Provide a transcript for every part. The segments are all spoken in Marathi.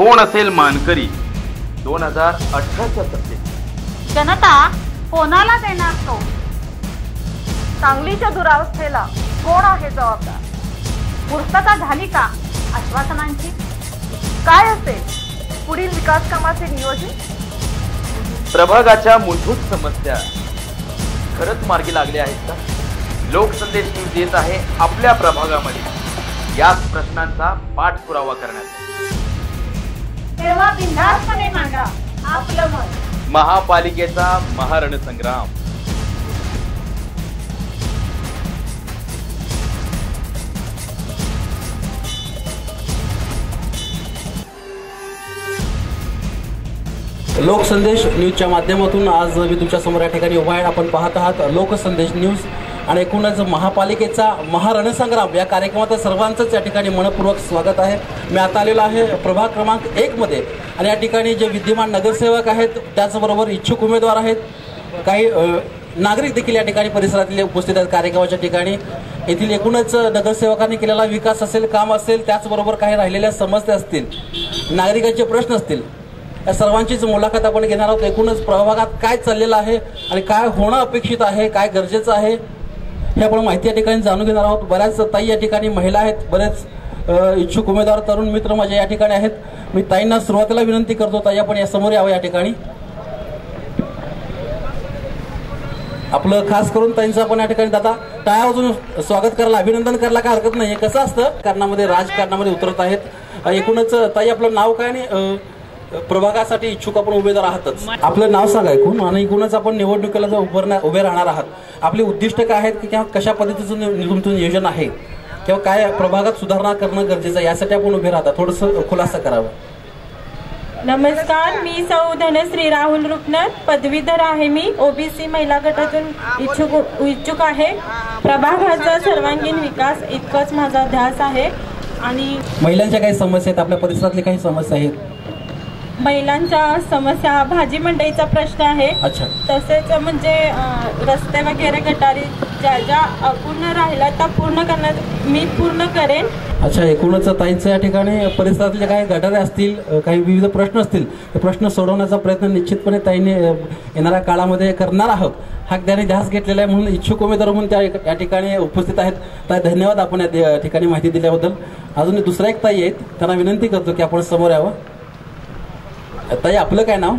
कोण असेल मानकरी 2018च्या सत्तेत? जनता कोणाला देणार तो? सांगलीच्या दुरावस्थेला कोण आहे जबाबदार? पूर्तता झाली का आश्वासनांची? काय असेल पुढील विकास कामाचे नियोजन? प्रभागाच्या मूलभूत समस्या खरंच मार्गी लागल्या आहेत का? लोकसंदेश न्यूज येत आहे आपल्या प्रभागामध्ये याच प्रश्नांचा पाठपुरावा करण्यासाठी. तेव्हा बिनधास्तपणे मांडा आपलं मत. महापालिकेचा महारणसंग्राम. लोकसंदेश न्यूजच्या माध्यमातून आज मी तुमच्या समोर या ठिकाणी उभा आहे. आपण पाहत आहात लोकसंदेश न्यूज आणि एकूणच महापालिकेचा महारणसंग्राम या कार्यक्रमात सर्वांचंच या ठिकाणी मनपूर्वक स्वागत आहे. मी आता आलेलो आहे प्रभाग क्रमांक 1 मध्ये आणि या ठिकाणी जे विद्यमान नगरसेवक आहेत त्याचबरोबर इच्छुक उमेदवार आहेत, काही नागरिक देखील या ठिकाणी परिसरातील उपस्थित आहेत कार्यक्रमाच्या ठिकाणी. येथील एकूणच नगरसेवकांनी केलेला विकास असेल, काम असेल, त्याचबरोबर काही राहिलेल्या समस्या असतील, नागरिकांचे प्रश्न असतील, या सर्वांचीच मुलाखत आपण घेणार आहोत. एकूणच प्रभागात काय चाललेलं आहे आणि काय होणं अपेक्षित आहे, काय गरजेचं आहे हे आपण माहिती या ठिकाणी जाणून घेणार आहोत. बऱ्याच ताई या ठिकाणी महिला आहेत, बरेच इच्छुक उमेदवार तरुण मित्र माझे या ठिकाणी आहेत. मी ताईंना सुरुवातीला विनंती करतो, ताई आपण या समोर यावं या ठिकाणी. आपलं खास करून ताईंचं आपण या ठिकाणी दादा टाळ्या वाजवून स्वागत करायला, अभिनंदन करायला काय हरकत नाही. कसं असतं कारणामध्ये राजकारणामध्ये उतरत आहेत. एकूणच ताई आपलं नाव काय आणि प्रभागासाठी इच्छुक आपण उमेदवार आहातच, आपलं नाव सांगा ऐकून आणि एकूणच आपण निवडणुकीला जर उभे राहणार आहात, आपली उद्दिष्ट काय आहेत किंवा कशा पद्धतीचं तुमचं नियोजन आहे किंवा काय प्रभागात सुधारणा करणं गरजेचं आहे यासाठी आपण उभे राहता, थोडंसं खुलासा करावा. नमस्कार, मी सौ धनश्री राहुल रुपनर, पदवीधर आहे. मी ओबीसी महिला गटातून इच्छुक आहे. प्रभागाचा सर्वांगीण विकास इतकंच माझा ध्यास आहे. आणि महिलांच्या काही समस्या आहेत, आपल्या परिसरातल्या काही समस्या आहेत. महिलांच्या समस्या भाजी मंडईचा प्रश्न आहे. तसेच म्हणजे रस्ते वगैरे गटारी ज्या ज्या अपूर्ण राहिल्या त्या पूर्ण करण्यात मी पूर्ण करेन. अच्छा, एकूणच ताईंचं या ठिकाणी परिसरातले काही गटारे असतील, काही विविध प्रश्न असतील, ते प्रश्न सोडवण्याचा प्रयत्न निश्चितपणे ताईने येणाऱ्या काळामध्ये करणार आहोत हा त्याने ध्यास घेतलेला आहे. म्हणून इच्छुक उमेदवार म्हणून त्या या ठिकाणी उपस्थित आहेत. ताई धन्यवाद आपण या ठिकाणी माहिती दिल्याबद्दल. अजून दुसरा एक ताई आहेत, त्यांना विनंती करतो की आपण समोर यावं. ताई आपलं काय नाव?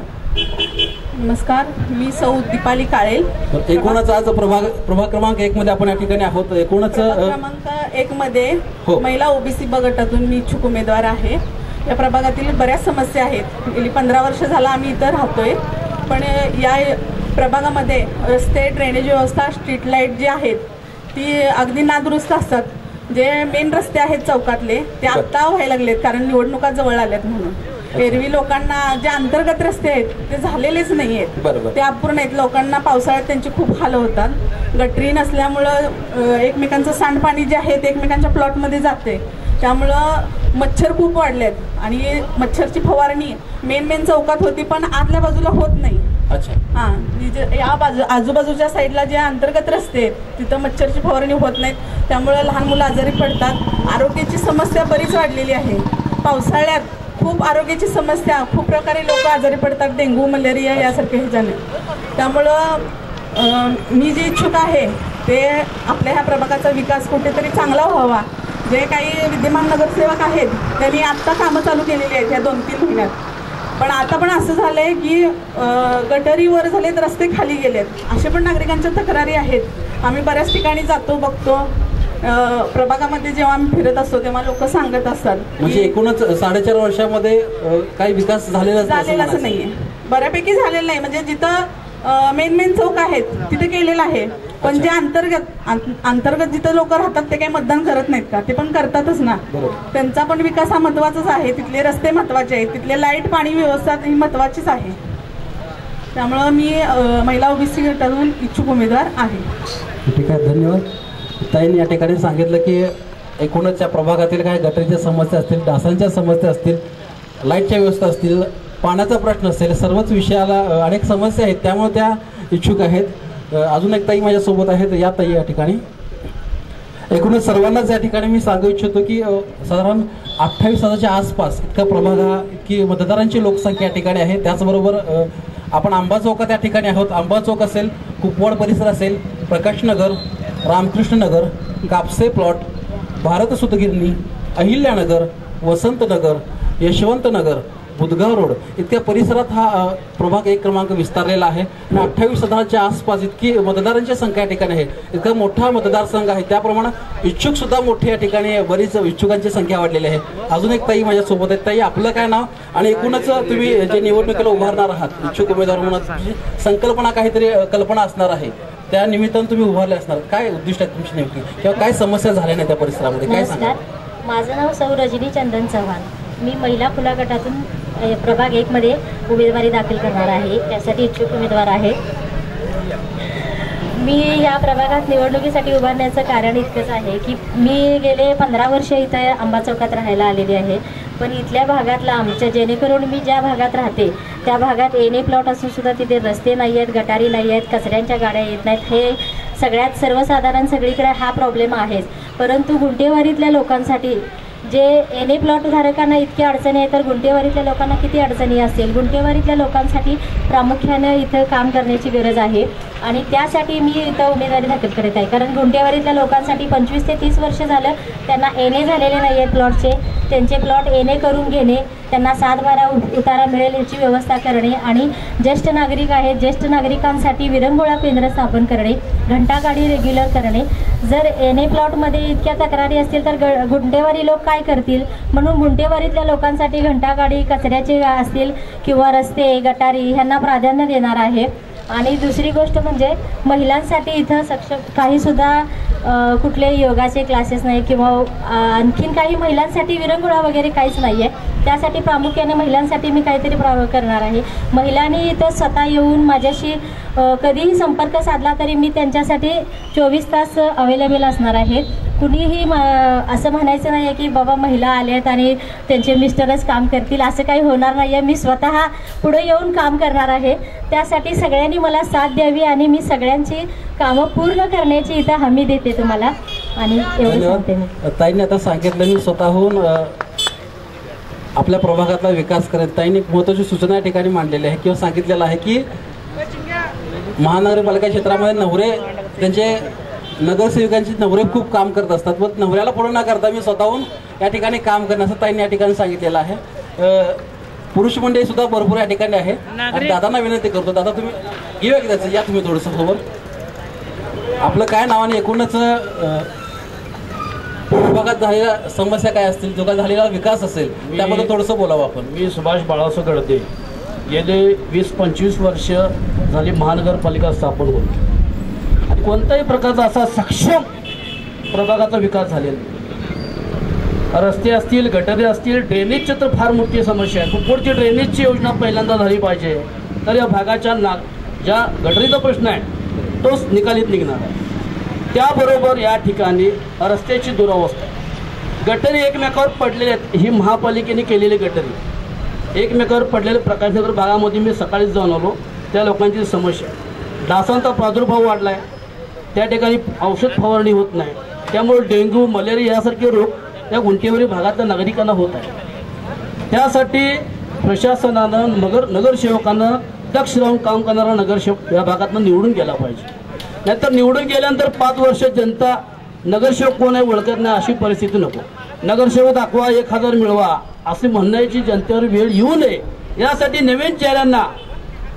नमस्कार, मी सौ दीपाली काळेल. एकूणच आज प्रभाग क्रमांक 1 मध्ये आपण या ठिकाणी आहोत. एकूणच क्रमांक 1 मध्ये महिला ओबीसी गटातून मी इच्छुक उमेदवार आहे. या प्रभागातील बऱ्याच समस्या आहेत. गेली 15 वर्ष झाला आम्ही इथं राहतोय, पण या प्रभागामध्ये रस्ते, ड्रेनेज व्यवस्था, स्ट्रीट लाईट जे आहेत ती अगदी नादुरुस्त असतात. जे मेन रस्ते आहेत चौकातले ते आत्ता व्हायला लागलेत कारण निवडणुका जवळ आल्यात म्हणून. एरवी लोकांना जे अंतर्गत रस्ते आहेत ते झालेलेच नाही आहेत, ते अपूर्ण आहेत. लोकांना पावसाळ्यात त्यांचे खूप हाल होतात. गटरी नसल्यामुळं एकमेकांचं सांडपाणी जे आहे ते एकमेकांच्या प्लॉटमध्ये जाते, त्यामुळं मच्छर खूप वाढलेत आणि मच्छरची फवारणी मेन चौकात होती पण आतल्या बाजूला होत नाही. या आजूबाजूच्या साईडला जे अंतर्गत रस्ते आहेत तिथं मच्छरची फवारणी होत नाहीत, त्यामुळं लहान मुलं आजारी पडतात. आरोग्याची समस्या बरीच वाढलेली आहे. पावसाळ्यात खूप आरोग्याची समस्या, खूप प्रकारे लोक आजारी पडतात, डेंग्यू, मलेरिया यासारखे ह्याच्याने. त्यामुळं मी जे इच्छुक आहे ते आपल्या ह्या प्रभागाचा विकास कुठेतरी चांगला व्हावा. जे काही विद्यमान नगरसेवक आहेत त्यांनी आत्ता कामं चालू केलेली आहेत या 2-3 महिन्यात, पण आता पण असं झालंय की गटरीवर झालेत, रस्ते खाली गेलेत, असे पण नागरिकांच्या तक्रारी आहेत. आम्ही बऱ्याच ठिकाणी जातो, बघतो. प्रभागामध्ये जेव्हा आम्ही फिरत असतो तेव्हा लोक सांगत असतात. म्हणजे एकूणच 4.5 वर्षामध्ये काही विकास झालेला नाहीये, बऱ्यापैकी झालेला नाही. म्हणजे जिथं मेन चौक आहेत तिथे केलेलं आहे, पण जे अंतर्गत जिथं लोक राहतात ते काही मतदान करत नाहीत का? ते पण करतातच ना. त्यांचा पण विकास हा महत्वाचाच आहे. तिथले रस्ते महत्वाचे आहेत, तिथले लाईट, पाणी व्यवस्था ही महत्वाचीच आहे. त्यामुळं मी महिला ओबीसी गटातून इच्छुक उमेदवार आहे. ठीक आहे, धन्यवाद. ताईंनी या ठिकाणी सांगितलं की एकूणच या प्रभागातील काही गटरीच्या समस्या असतील, डासांच्या समस्या असतील, लाईटच्या व्यवस्था असतील, पाण्याचा प्रश्न असेल, सर्वच विषयाला अनेक समस्या आहेत, त्यामुळे त्या इच्छुक आहेत. अजून एक ताई माझ्यासोबत आहेत, या ताई या ठिकाणी. एकूणच सर्वांनाच या ठिकाणी मी सांगू इच्छितो की साधारण 28,000च्या आसपास इतका प्रभाग की मतदारांची लोकसंख्या या ठिकाणी आहे. त्याचबरोबर आपण आंबा चौकात या ठिकाणी आहोत. आंबा चौक असेल, कुपवाड परिसर असेल, प्रकाशनगर, रामकृष्णनगर, कापसे प्लॉट, भारत सुतगिरणी, अहिल्यानगर, वसंतनगर, यशवंतनगर, बुधगाव रोड इतक्या परिसरात हा प्रभाग 1 क्रमांक विस्तारलेला आहे. आणि 28,000च्या आसपास इतकी मतदारांची संख्या या ठिकाणी आहे. इतका मोठा मतदारसंघ आहे. त्याप्रमाणे इच्छुक सुद्धा मोठे या ठिकाणी बरीच इच्छुकांची संख्या वाढलेली आहे. अजून एक ताई माझ्यासोबत आहे. ताई, आपलं काय नाव आणि एकूणच तुम्ही जे निवडणुकीला उभारणार आहात इच्छुक उमेदवार म्हणून संकल्पना काहीतरी कल्पना असणार आहे, त्या निमित्तानं तुम्ही उभारले असणार, काय उद्दिष्ट आहे तुमची नेमकी किंवा काय समस्या झाल्या नाही त्या परिसरामध्ये, काय सांगा? माझं नाव सौ रजनी चंदन चव्हाण. मी महिला खुला गटातून प्रभाग 1 मध्ये उमेदवारी दाखल करणार आहे. त्यासाठी इच्छुक उमेदवार आहे. मी या प्रभागात निवडणुकीसाठी उभारण्याचं कारण इतकंच आहे की मी गेले 15 वर्ष इथं आंबा चौकात राहायला आलेली आहे. पण इथल्या भागातला आमच्या, जेणेकरून मी ज्या भागात राहते त्या भागात एन ए प्लॉट असून सुद्धा तिथे रस्ते नाही आहेत, गटारी नाही आहेत, कचऱ्यांच्या गाड्या येत नाहीत. हे सगळ्यात सर्वसाधारण सगळीकडे हा प्रॉब्लेम आहेच. परंतु गुंटेवारीतल्या लोकांसाठी जे एन ए प्लॉट धारकांना इतक्या अडचणी आहे, तर गुंटेवारीतल्या लोकांना किती अडचणी असतील. गुंटेवारीतल्या लोकांसाठी प्रामुख्याने इथं काम करण्याची गरज आहे आणि त्यासाठी मी इथं उमेदवारी दाखल करत आहे. कारण गुंटेवारीतल्या लोकांसाठी 25 ते 30 वर्ष झालं त्यांना एन ए झालेले नाही आहेत प्लॉटचे. त्यांचे प्लॉट एन ए करून घेणे, त्यांना 7/12 उतारा मिळेल याची व्यवस्था करणे आणि ज्येष्ठ नागरिक आहेत, ज्येष्ठ नागरिकांसाठी विरंगुळा केंद्र स्थापन करणे, घंटागाडी रेग्युलर करणे. जर एन ए प्लॉटमध्ये इतक्या तक्रारी असतील तर गुंटेवारी लोक काय करतील, म्हणून गुंटेवारीतल्या लोकांसाठी घंटागाडी, कचऱ्याचे असतील किंवा रस्ते, गटारी ह्यांना प्राधान्य देणार आहे. आणि दुसरी गोष्ट म्हणजे महिलांसाठी इथं सक्षम काहीसुद्धा कुठले योगाचे क्लासेस नाही किंवा आणखीन काही महिलांसाठी विरंगुळा वगैरे काहीच नाही आहे. त्यासाठी प्रामुख्याने महिलांसाठी मी काहीतरी करणार आहे. महिलांनी इथं स्वतः येऊन माझ्याशी कधीही संपर्क साधला तरी मी त्यांच्यासाठी 24 तास अवेलेबल असणार आहे. कुणीही असं म्हणायचं नाही आहे की बाबा महिला आल्यात आणि त्यांचे मिस्टरच काम करतील, असं काही होणार नाही आहे. मी स्वतः पुढे येऊन काम करणार आहे. त्यासाठी सगळ्यांनी मला साथ द्यावी आणि मी सगळ्यांची कामं पूर्ण करण्याची इथं हमी देते तुम्हाला. आणि एवढं सांगते मी. ताईंनी आता सांगितलं मी स्वतःहून आपल्या प्रभागातला विकास करेल. ताईंनी एक महत्त्वाची सूचना या ठिकाणी मांडलेली आहे किंवा सांगितलेलं आहे की महानगरपालिका क्षेत्रामध्ये नवरे, त्यांचे नगरसेवकांची नवरे खूप काम करत असतात, पण नवऱ्याला पुढे न करता मी स्वतःहून या ठिकाणी काम करण्याचं ताईंनी या ठिकाणी सांगितलेलं आहे. पुरुष मंडळी सुद्धा भरपूर या ठिकाणी आहे. आणि दादांना विनंती करतो, दादा तुम्ही घेऊया की त्याचं, या तुम्ही थोडंसं सोबत. आपलं काय नाव आणि एकूणच विभागात झालेल्या समस्या काय असतील, जो काय झालेला विकास असेल त्याबद्दल थोडंसं बोलावं आपण. मी सुभाष बाळासाहेब गडदे. गेले 20-25 वर्ष झाली महानगरपालिका स्थापन होऊन आणि कोणत्याही प्रकारचा असा सक्षम प्रभागाचा विकास झालेला नाही. रस्ते असतील, गटारे असतील, ड्रेनेजची तर फार मोठी समस्या आहे. पुढची ड्रेनेजची योजना पहिल्यांदा झाली पाहिजे, तर या भागाच्या ज्या गटरीचा प्रश्न आहे तोच निकालीत निघणार आहे. त्याबरोबर या ठिकाणी रस्त्याची दुरावस्था, गटरी एकमेकावर पडलेले आहेत. ही महापालिकेने केलेली गटरी एकमेकावर पडलेले प्रकाशनगर भागामध्ये मी सकाळीच जाऊन आलो. त्या लोकांची समस्या, डासांचा प्रादुर्भाव वाढला आहे, त्या ठिकाणी औषध फवारणी होत नाही, त्यामुळे डेंग्यू, मलेरिया यासारखे रोग त्या गुंटेवारी भागातल्या नागरिकांना होत आहे. त्यासाठी प्रशासनानं नगरसेवकांना दक्ष राहून काम करणारा नगरसेवक या भागातनं निवडून गेला पाहिजे. नाहीतर निवडून गेल्यानंतर 5 वर्ष जनता नगरसेवक कोण आहे ओळखत नाही अशी परिस्थिती नको. नगरसेवक दाखवा, 1000 मिळवा असे म्हणण्याची जनतेवर वेळ येऊ नये, यासाठी नवीन चेहऱ्यांना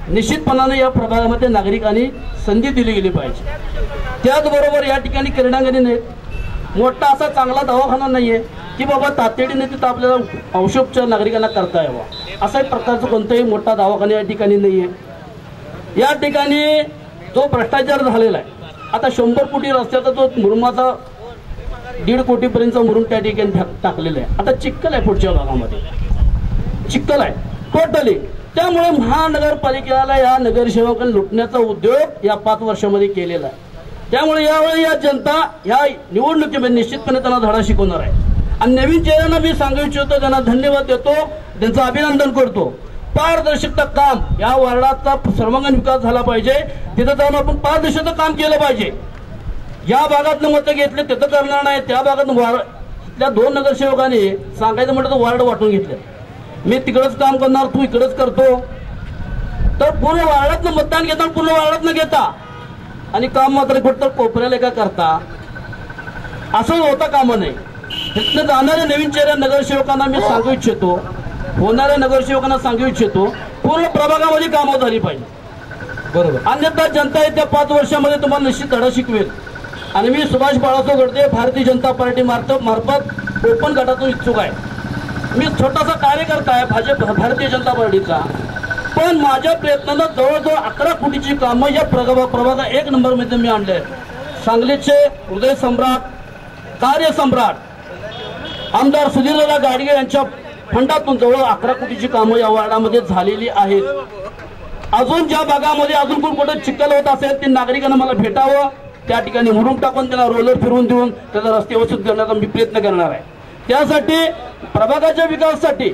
निश्चितपणाने या प्रभागामध्ये नागरिकांनी संधी दिली गेली पाहिजे. त्याचबरोबर या ठिकाणी क्रीडांगणी नाहीत, मोठा असा चांगला दवाखाना नाही आहे की बाबा तातडीने तिथं आपल्याला औषधोपचार नागरिकांना करता यावा, असा प्रकारचा कोणताही मोठा दवाखाना या ठिकाणी नाही आहे. या ठिकाणी जो भ्रष्टाचार झालेला आहे, आता 100 कोटी रस्त्याचा जो मुरुमाचा 1.5 कोटीपर्यंतचा मुरुम त्या ठिकाणी टाकलेला आहे. आता चिखल आहे, पुढच्या भागामध्ये चिखल आहे टोटली. त्यामुळे महानगरपालिकेला या नगरसेवकांना लुटण्याचा उद्योग या 5 वर्षामध्ये केलेला आहे. त्यामुळे यावेळी या जनता या निवडणुकीमध्ये निश्चितपणे त्यांना धडा शिकवणार आहे. आणि नवीन चेहऱ्यांना मी सांगू इच्छितो, त्यांना धन्यवाद देतो, त्यांचं अभिनंदन करतो. पारदर्शकता काम, या वार्डाचा सर्वांगीण विकास झाला पाहिजे. तिथं जाऊन आपण पारदर्शकता काम केलं पाहिजे. या भागातनं मतं घेतले तिथं करणार नाही, त्या भागात त्या 2 नगरसेवकांनी सांगायचं म्हटलं तर वार्ड वाटून घेतले. मी तिकडंच काम करणार, तू इकडंच करतो, तर पूर्ण वार्डातनं मतदान घेता, पूर्ण वार्डातनं घेता आणि काम मात्र फक्त कोपऱ्याला का करता, असं होता कामा नाही. तिथनं जाणाऱ्या नवीन चेहऱ्या नगरसेवकांना मी सांगू इच्छितो, होणाऱ्या नगरसेवकांना सांगू इच्छितो, पूर्ण प्रभागामध्ये कामं झाली पाहिजे. बरोबर. अन्यथा जनता येत्या 5 वर्षामध्ये तुम्हाला निश्चित धडा शिकवेल. आणि मी सुभाष बाळासाहेब गडदे भारतीय जनता पार्टी मार्फत ओपन गटातून इच्छुक आहे. मी छोटासा कार्यकर्ता आहे भारतीय जनता पार्टीचा, पण माझ्या प्रयत्नानं जवळजवळ 11 कोटीची कामं या प्रभागा 1 नंबरमध्ये मी आणले. सांगलीचे हृदय सम्राट, कार्य सम्राट आमदार सुधीरदादा गाडगे यांच्या फंडातून जवळ 11 कोटीची कामं या वार्डामध्ये झालेली आहेत. अजून ज्या भागामध्ये अजून कुठे चिखल होत असेल ते नागरिकांना मला भेटावं, त्या ठिकाणी मुरुम टाकून त्यांना रोलर फिरवून देऊन त्याचा रस्ते वसूल करण्याचा मी प्रयत्न करणार आहे. त्यासाठी प्रभागाच्या विकासासाठी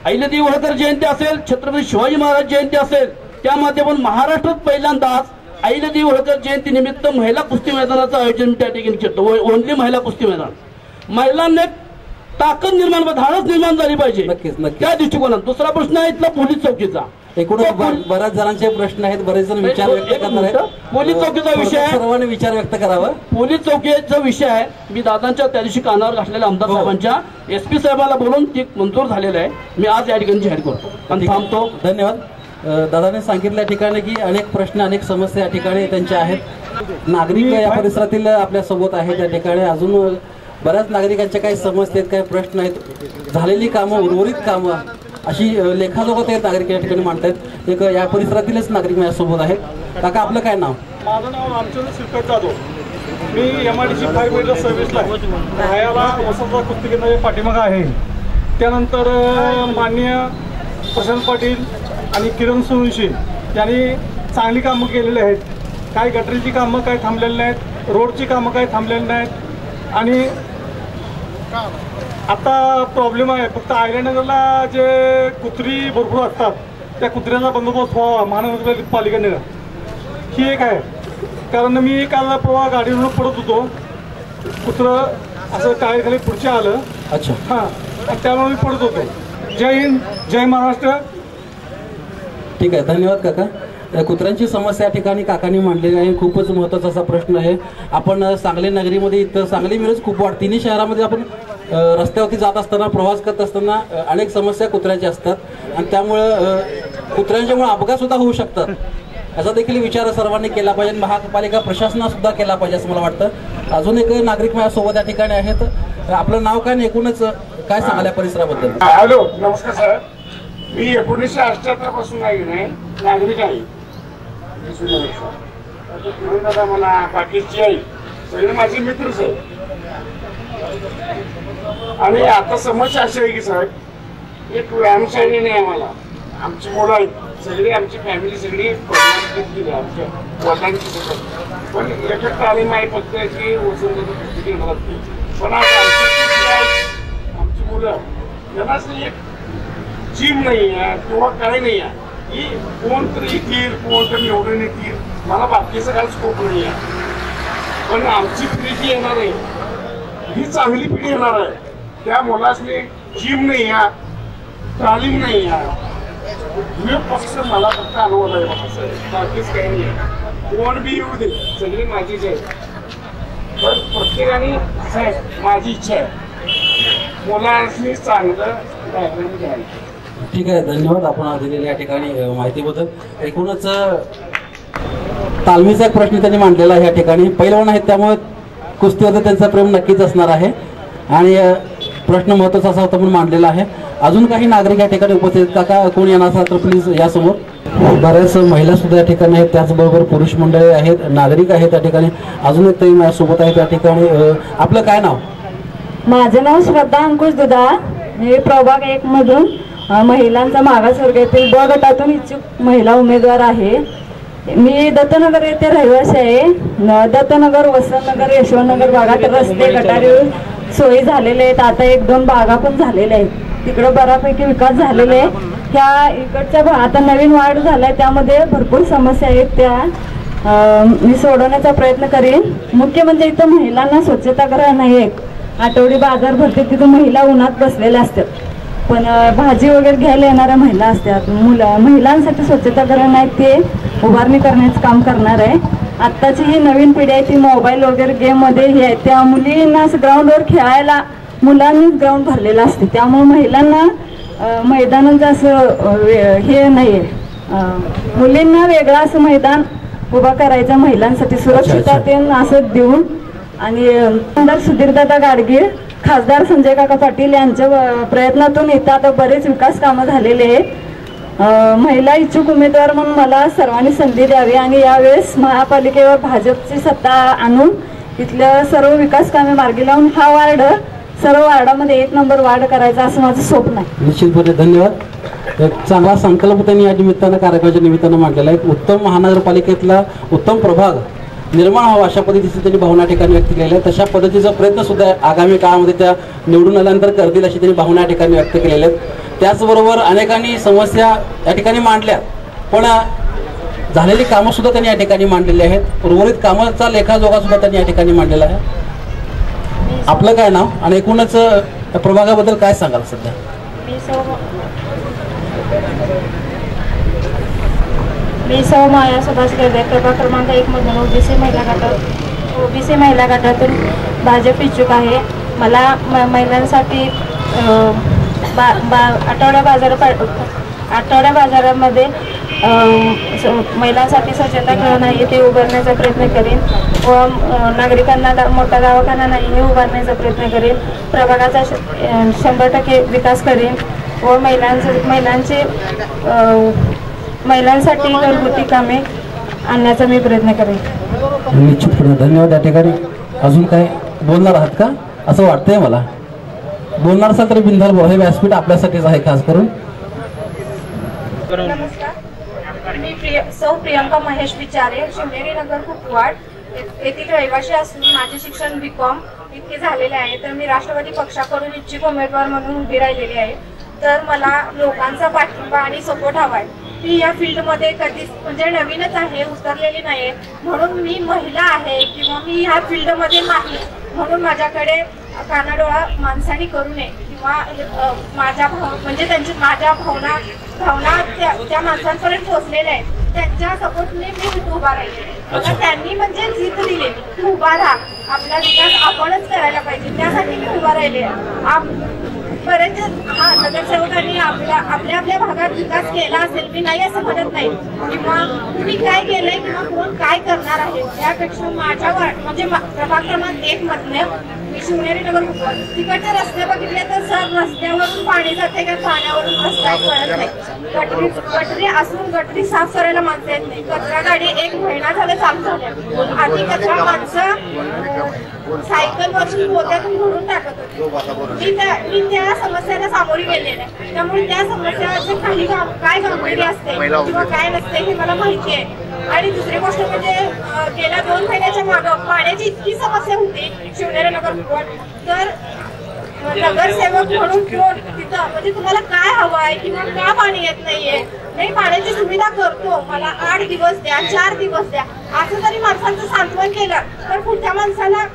अहिल्यादेवी होळकर जयंती असेल, छत्रपती शिवाजी महाराज जयंती असेल, त्या माध्यमातून महाराष्ट्रात पहिल्यांदाच अहिल्यादेवी होळकर जयंती निमित्त महिला कुस्ती मैदानाचं आयोजन त्या ठिकाणी केलं. ओनली महिला कुस्ती मैदान. महिलांना ताकद निर्माण, धाडस निर्माण झाली पाहिजे त्या दृष्टिकोनात. दुसरा प्रश्न आहे इथला पोलीस चौकीचा. एकूण बऱ्याच जणांचे प्रश्न आहेत, बरेच जण विचार व्यक्त करणार आहेत. पोलीस चौकीचा विषय आहे, सर्वांनी विचार व्यक्त करावा. पोलीस चौकीचा विषय आहे. मी दादांच्या त्या दिवशी कानावर घातलेल्या आमदार साहेबांच्या SP साहेबाला बोलून ते मंजूर झालेलं आहे. मी आज या ठिकाणी जाहीर करतो आणि थांबतो. धन्यवाद. दादाने सांगितल्या ठिकाणी की अनेक प्रश्न, अनेक समस्या या ठिकाणी त्यांच्या आहेत. नागरिक या परिसरातील आपल्या सोबत आहेत. त्या ठिकाणी अजून बऱ्याच नागरिकांच्या काही समस्या आहेत, काही प्रश्न आहेत. झालेली कामं, उर्वरित कामं अशी लेखाजोखात आहेत नागरिक या ठिकाणी मांडतायत. एक या परिसरातीलच नागरिक माझ्यासोबत आहेत. काका, आपलं काय नाव? माझं नाव रामचंद्र श्रीपत जाधव. मी MIDC फायर सर्व्हिसला राहायला वसंतराव कुस्ती केंद्राच्या पाठीमागं आहे. त्यानंतर माननीय प्रशांत पाटील आणि किरण सोनवंशी यांनी चांगली कामं केलेली आहेत. काही गटरीची कामं काही थांबलेली नाहीत, रोडची कामं काही थांबलेली नाहीत. आणि आता प्रॉब्लेम आहे फक्त आयल्यानगरला जे कुत्री भरपूर असतात, त्या कुत्र्याचा बंदोबस्त व्हावा महानगरपालिकेने, ही एक आहे. कारण मी काल परवा गाडीवरून पडत होतो, कुत्रं असं टाळीखाली पुढच्या आलं. अच्छा. हां, आणि त्यामुळे मी पडत होतो. जय हिंद, जय महाराष्ट्र. ठीक आहे, धन्यवाद काका. कुत्र्यांची समस्या या ठिकाणी काकांनी मांडलेली आहे. खूपच महत्त्वाचा असा प्रश्न आहे. आपण सांगली नगरीमध्ये इथं सांगली मिरज कुपवाड तिन्ही शहरामध्ये आपण रस्त्यावरती जात असताना, प्रवास करत असताना अनेक समस्या कुत्र्याच्या असतात आणि त्यामुळं कुत्र्यांच्यामुळे अपघात सुद्धा होऊ शकतात. याचा देखील विचार सर्वांनी केला पाहिजे, महापालिका प्रशासनाने सुद्धा केला पाहिजे असं मला वाटतं. अजून एक नागरिक माझ्यासोबत या ठिकाणी आहेत. आपलं नाव काय आणि एकूणच काय सांगाल या परिसराबद्दल? हॅलो, नमस्कार सर. मी 1978 पासून नागरिक आहे. दादा मला बाकीची आई सगळे माझे मित्रच आहे. आणि आता समस्या अशी आहे की साहेब, एक व्यायामशाळी नाही आम्हाला. आमची मुलं आहेत सगळी, आमची फॅमिली सगळी गेली आमच्या वडिलांची सगळं. पण एक तालीम आहे फक्त की वसंत घेणार असते. पण आमची मुलं त्यांनाच एक जिम नाही आहे किंवा काही नाही आहे की कोणतरी येतील, कोणतरी निवडून येतील. मला बाकीचं काही स्कोप नाही आहे. पण आमची पिढी जी येणार आहे ही चांगली पिढी येणार आहे. त्या मुलासने जिम नाही आहे, तालीम नाही आहे. मी फक्त मला फक्त अनुभव आहे बाकीच काही नाही आहे. कोण बी येऊ दे, सगळी माझीच आहे. पण प्रत्येकाने साहेब माझी इच्छा आहे मुलांनी चांगलं बॅकग्राऊंड घ्यायला. ठीक आहे, धन्यवाद आपण दिलेल्या या ठिकाणी माहितीबद्दल. एकूणच तालमीचा एक प्रश्न त्यांनी मांडलेला आहे या ठिकाणी. पैलवान आहेत त्यामुळे कुस्तीवर त्यांचा प्रेम नक्कीच असणार आहे आणि प्रश्न महत्त्वाचा असा होता म्हणून मांडलेला आहे. अजून काही नागरिक या ठिकाणी उपस्थित, काका कोणी येणार असाल तर प्लीज या समोर. बऱ्याच महिला सुद्धा या ठिकाणी आहेत, त्याचबरोबर पुरुष मंडळी आहेत, नागरिक आहेत त्या ठिकाणी. अजून एक तरी माझ्यासोबत आहे त्या ठिकाणी. आपलं काय नाव? माझं नाव श्रद्धा अंकुश दुधाळ. मी प्रभाग 1 मधून महिलांचा मागासवर्गातील ब गटातून इच्छुक महिला उमेदवार आहे. मी दत्तनगर येथे रहिवासी आहे. दत्तनगर, वसंतनगर, यशवंतनगर भागात रस्ते, गटारी सोयी झालेले आहेत. आता 1-2 बागा पण झालेल्या आहेत. तिकडं बऱ्यापैकी विकास झालेला आहे. ह्या इकडच्या आता नवीन वाढ झालाय त्यामध्ये भरपूर समस्या आहेत. मी सोडवण्याचा प्रयत्न करेन. मुख्य म्हणजे इथं महिलांना स्वच्छतागृह नाही आहे. आठवडी बाजार भरते तिथं महिला उन्हात बसलेल्या असतात, पण भाजी वगैरे घ्यायला येणाऱ्या महिला असतात. महिलांसाठी स्वच्छतागृह नाही, ते उभारणी करण्याचं काम करणार आहे. आत्ताची ही नवीन पिढी आहे ती मोबाईल वगैरे गेममध्ये हे आहे, त्या मुलींना असं ग्राउंडवर खेळायला मुलांनीच ग्राउंड भरलेलं असते, त्यामुळे महिलांना मैदानाचं असं हे नाही आहे. मुलींना वेगळं असं मैदान उभा करायचं महिलांसाठी सुरक्षितता ते असं देऊन. आणि आमदार सुधीरदादा गाडगीळ, खासदार संजय काका पाटील यांच्या प्रयत्नातून इथं आता बरेच विकास कामं झालेले आहेत. महिला इच्छुक उमेदवार म्हणून मला सर्वांनी संधी द्यावी आणि यावेळेस महापालिकेवर भाजपची सत्ता आणून इथल्या सर्व विकास कामे मार्गी लावून हा वार्ड सर्व वार्डामध्ये 1 नंबर वार्ड करायचा असं माझं स्वप्न आहे. निश्चितपणे धन्यवाद. एक चांगला संकल्प त्यांनी या निमित्तानं कार्यक्रमाच्या निमित्तानं मांडलेला आहे. उत्तम महानगरपालिकेतला उत्तम प्रभाग निर्माण व्हावा अशा पद्धतीची त्यांनी भावना ठिकाणी व्यक्त केलेल्या आहेत. तशा पद्धतीचा प्रयत्न सुद्धा आगामी काळामध्ये त्या निवडून आल्यानंतर करतील अशी त्यांनी भावना ठिकाणी व्यक्त केलेल्या आहेत. त्याचबरोबर अनेकांनी समस्या या ठिकाणी मांडल्या, पण झालेली कामं सुद्धा त्यांनी या ठिकाणी मांडलेली आहेत. उर्वरित कामाचा लेखाजोखा सुद्धा त्यांनी या ठिकाणी मांडलेला आहे. आपलं काय नाव आणि एकूणच प्रभागाबद्दल काय सांगाल सध्या? मी सौ माया सुभाष गर्दे, प्रभाग क्रमांक 1 मधून ओबीसी महिला गटातून भाजप इच्छुक आहे. मला महिलांसाठी आठवड्या बाजारामध्ये महिलांसाठी स्वच्छतागृह नाही ते उभारण्याचा प्रयत्न करेन व नागरिकांना मोठा दवाखाना नाही हे उभारण्याचा प्रयत्न करेन. प्रभागाचा 100% विकास करेन व महिलांसाठी घरगुती कामे आणण्याचा मी प्रयत्न करेन. निश्चितपणे धन्यवाद. या ठिकाणी अजून काय बोलणार आहात का असं वाटतंय मला? बोलणार असाल तर बिंदास बोला, हे व्यासपीठ आपल्यासाठीच आहे खास करून. नमस्कार, मी सौ प्रियंका महेश विचारे, शिवनेरी नगर कुपवाड येथील रहिवासी असून माझे शिक्षण BCom इतके झालेले आहे. तर मी राष्ट्रवादी पक्षाकडून इच्छुक उमेदवार म्हणून उभी राहिलेली आहे. तर मला लोकांचा पाठिंबा आणि सपोर्ट हवा आहे. मी या फील्डमध्ये कधीच म्हणजे नवीनच आहे, उतरलेली नाही, म्हणून मी महिला आहे किंवा मी ह्या फील्डमध्ये नाही म्हणून माझ्याकडे कानाडोळा माणसाने करू नये किंवा माझ्या माझ्या भावना त्या माणसांपर्यंत पोहोचलेल्या आहेत. त्यांच्या सपोर्टने मी उभा राहिले. मला त्यांनी म्हणजे जिद्द दिली, तू उभा राहा, आपला विकास आपणच करायला पाहिजे, त्यासाठी मी उभा राहिले. बरेच नगरसेवकांनी आपल्या भागात विकास केला असेल, मी नाही असं म्हणत नाही, किंवा तुम्ही काय केलंय किंवा कोण काय करणार आहे यापेक्षा माझ्या म्हणजे प्रभाग क्रमांक 1 मधले मी शिवनेरी नगर तिकडचे रस्ते बघितले तर सर रस्त्यावरून पाणी जाते का पाण्यावरून रस्ता कळत नाही. गटरी असून गटरी साफ करायला माणसं येत नाही. कचरा गाडी 1 महिना झाला चालू झाल्या. आधी कचरा माणसं सायकल वरून पोत्यातून भरून टाकत होती. मी त्या समस्यांना सामोरी गेलेल्या आहे. त्यामुळे त्या समस्याचे काही काय गांभीर्य असते किंवा काय नसते हे मला माहिती आहे. आणि दुसरी गोष्ट म्हणजे गेल्या 2 महिन्याच्या मागं पाण्याची इतकी समस्या होती शिवनेरी नगर तर नगरसेवक म्हणून कोण तिथं म्हणजे तुम्हाला काय हवं आहे किंवा का पाणी येत नाहीये, नाही पाण्याची सुविधा करतो, मला 8 दिवस द्या, 4 दिवस द्या, असं जरी माणसांचं सांत्वन केलं तर पुढच्या माणसाला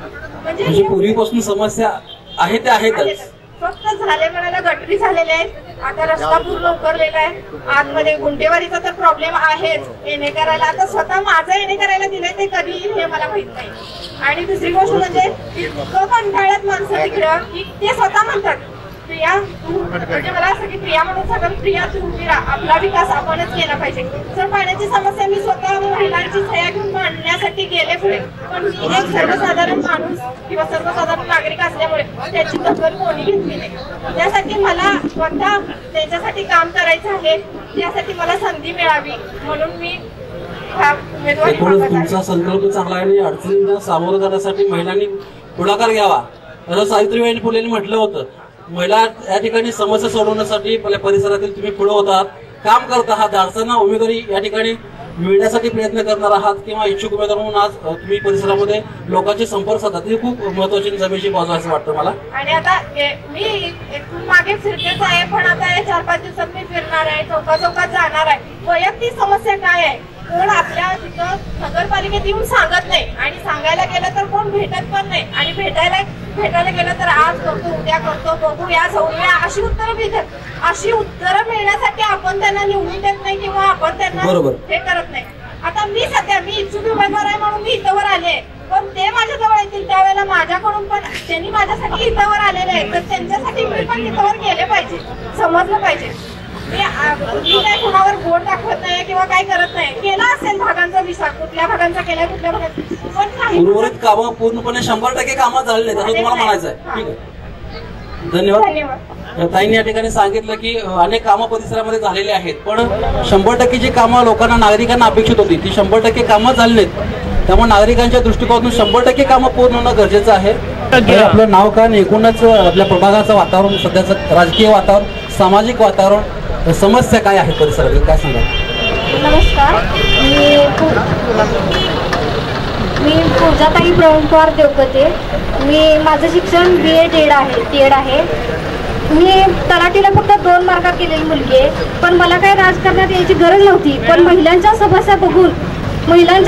म्हणजे पूर्वीपासून समस्या आहे त्या आहेतच. फक्त झाले म्हणायला गटरी झालेले आहेत. आता रस्ता पूर्ण उकरलेला आहे. आतमध्ये गुंटेवारीचा तर प्रॉब्लेम आहेच. येणे करायला आता स्वतः माझं येणे करायला दिलंय ते कधी येईल हे मला माहित नाही. आणि दुसरी गोष्ट म्हणजे इतकं कंटाळ्यात माणसं तिकडं की ते स्वतः म्हणतात प्रिया तू म्हणजे मला असं की प्रिया म्हणून सगळं प्रिया तू उभी राहा, आपला विकास आपणच केला पाहिजे. तर पाण्याची समस्या मी स्वतः महिलांची छाया घेऊन मांडण्यासाठी गेले पुढे, पण मी एक सर्वसाधारण माणूस किंवा सर्वसाधारण नागरिक असल्यामुळे त्याची दखल कोणी घेतली नाही. त्यासाठी मला स्वतः त्याच्यासाठी काम करायचं आहे. त्यासाठी मला संधी मिळावी म्हणून मी तुमचा संकल्प चांगला आहे आणि अडचणींना सामोरं जाण्यासाठी महिलांनी पुढाकार घ्यावा. असं सावित्रीबाई फुलेंनी म्हटलं होतं, महिला या ठिकाणी समस्या सोडवण्यासाठी आपल्या परिसरातील तुम्ही पुढे होतात, काम करत आहात, अडचणींना उमेदवारी या ठिकाणी मिळण्यासाठी प्रयत्न करणार आहात किंवा इच्छुक उमेदवार म्हणून आज तुम्ही परिसरामध्ये लोकांचे संपर्क साधतात. ही खूप महत्वाची जमेची बाजू असं वाटतं मला. आणि आता मी इथून मागे फिरतेच आहे, पण आता 4-5 दिवसात मी फिरणार आहे, चौकात जाणार आहे. वैयक्तिक समस्या काय आहे कोण आपल्या तिथं नगरपालिकेत येऊन सांगत नाही आणि सांगायला गेलं तर कोण भेटत पण नाही आणि भेटायला गेलं तर आज करतो उद्या करतो बघू या जाऊया अशी उत्तरं मिळतात. अशी उत्तरं मिळण्यासाठी आपण त्यांना निवडून देत नाही किंवा आपण त्यांना हे करत नाही. आता मी इच्छुक उमेदवार आहे म्हणून मी इथंवर आले, पण ते माझ्याजवळ येतील त्यावेळेला माझ्याकडून पण त्यांनी माझ्यासाठी इथंवर आलेले आहेत तर त्यांच्यासाठी मी पण इथंवर गेले पाहिजे, समजलं पाहिजे. मी काय कुणावर बोट दाखवत नाही किंवा काय करत नाही. केला असेल भागांचा विचार, कुठल्या भागांचा केलाय कुठल्या भागात, पण काही उर्वरित कामं पूर्णपणे 100% कामं झालेली आहेत असं तुम्हाला म्हणायचं आहे. ठीक आहे, धन्यवाद. ताईंनी या ठिकाणी सांगितलं की अनेक कामं परिसरामध्ये झालेली आहेत, पण 100% जी कामं लोकांना नागरिकांना अपेक्षित होती ती 100% कामं झाली नाहीत. त्यामुळे नागरिकांच्या दृष्टिकोनातून 100% कामं पूर्ण होणं गरजेचं आहे. आपलं नाव काय आणि एकूणच आपल्या प्रभागाचं वातावरण, सध्याचं राजकीय वातावरण, सामाजिक वातावरण, समस्या काय आहे परिसरात काय सांगा. नमस्कार, मी पूजाताई प्रवीण पवार देवकते. माझं शिक्षण BA TED आहे. मी तलाठीला फक्त 2 मार्कात केलेली मुलगी आहे, पण मला काही राजकारणात यायची गरज नव्हती. पण महिलांच्या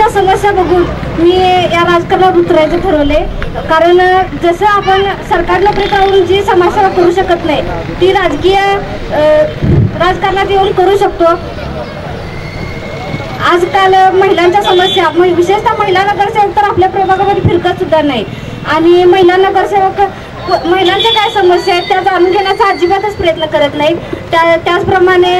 समस्या बघून मी या राजकारणात उतरायचं ठरवले. कारण जसं आपण सरकारी नोकरी करून जी समाजसेवा करू शकत नाही ती राजकारणात येऊन करू शकतो. आजकाल महिलांच्या समस्या, विशेषतः महिला नगरसेवक तर आपल्या प्रभागामध्ये फिरकत सुद्धा नाही आणि महिला नगरसेवक महिलांच्या काय समस्या आहेत त्या जाणून घेण्याचा अजिबातच प्रयत्न करत नाहीत. त्याचप्रमाणे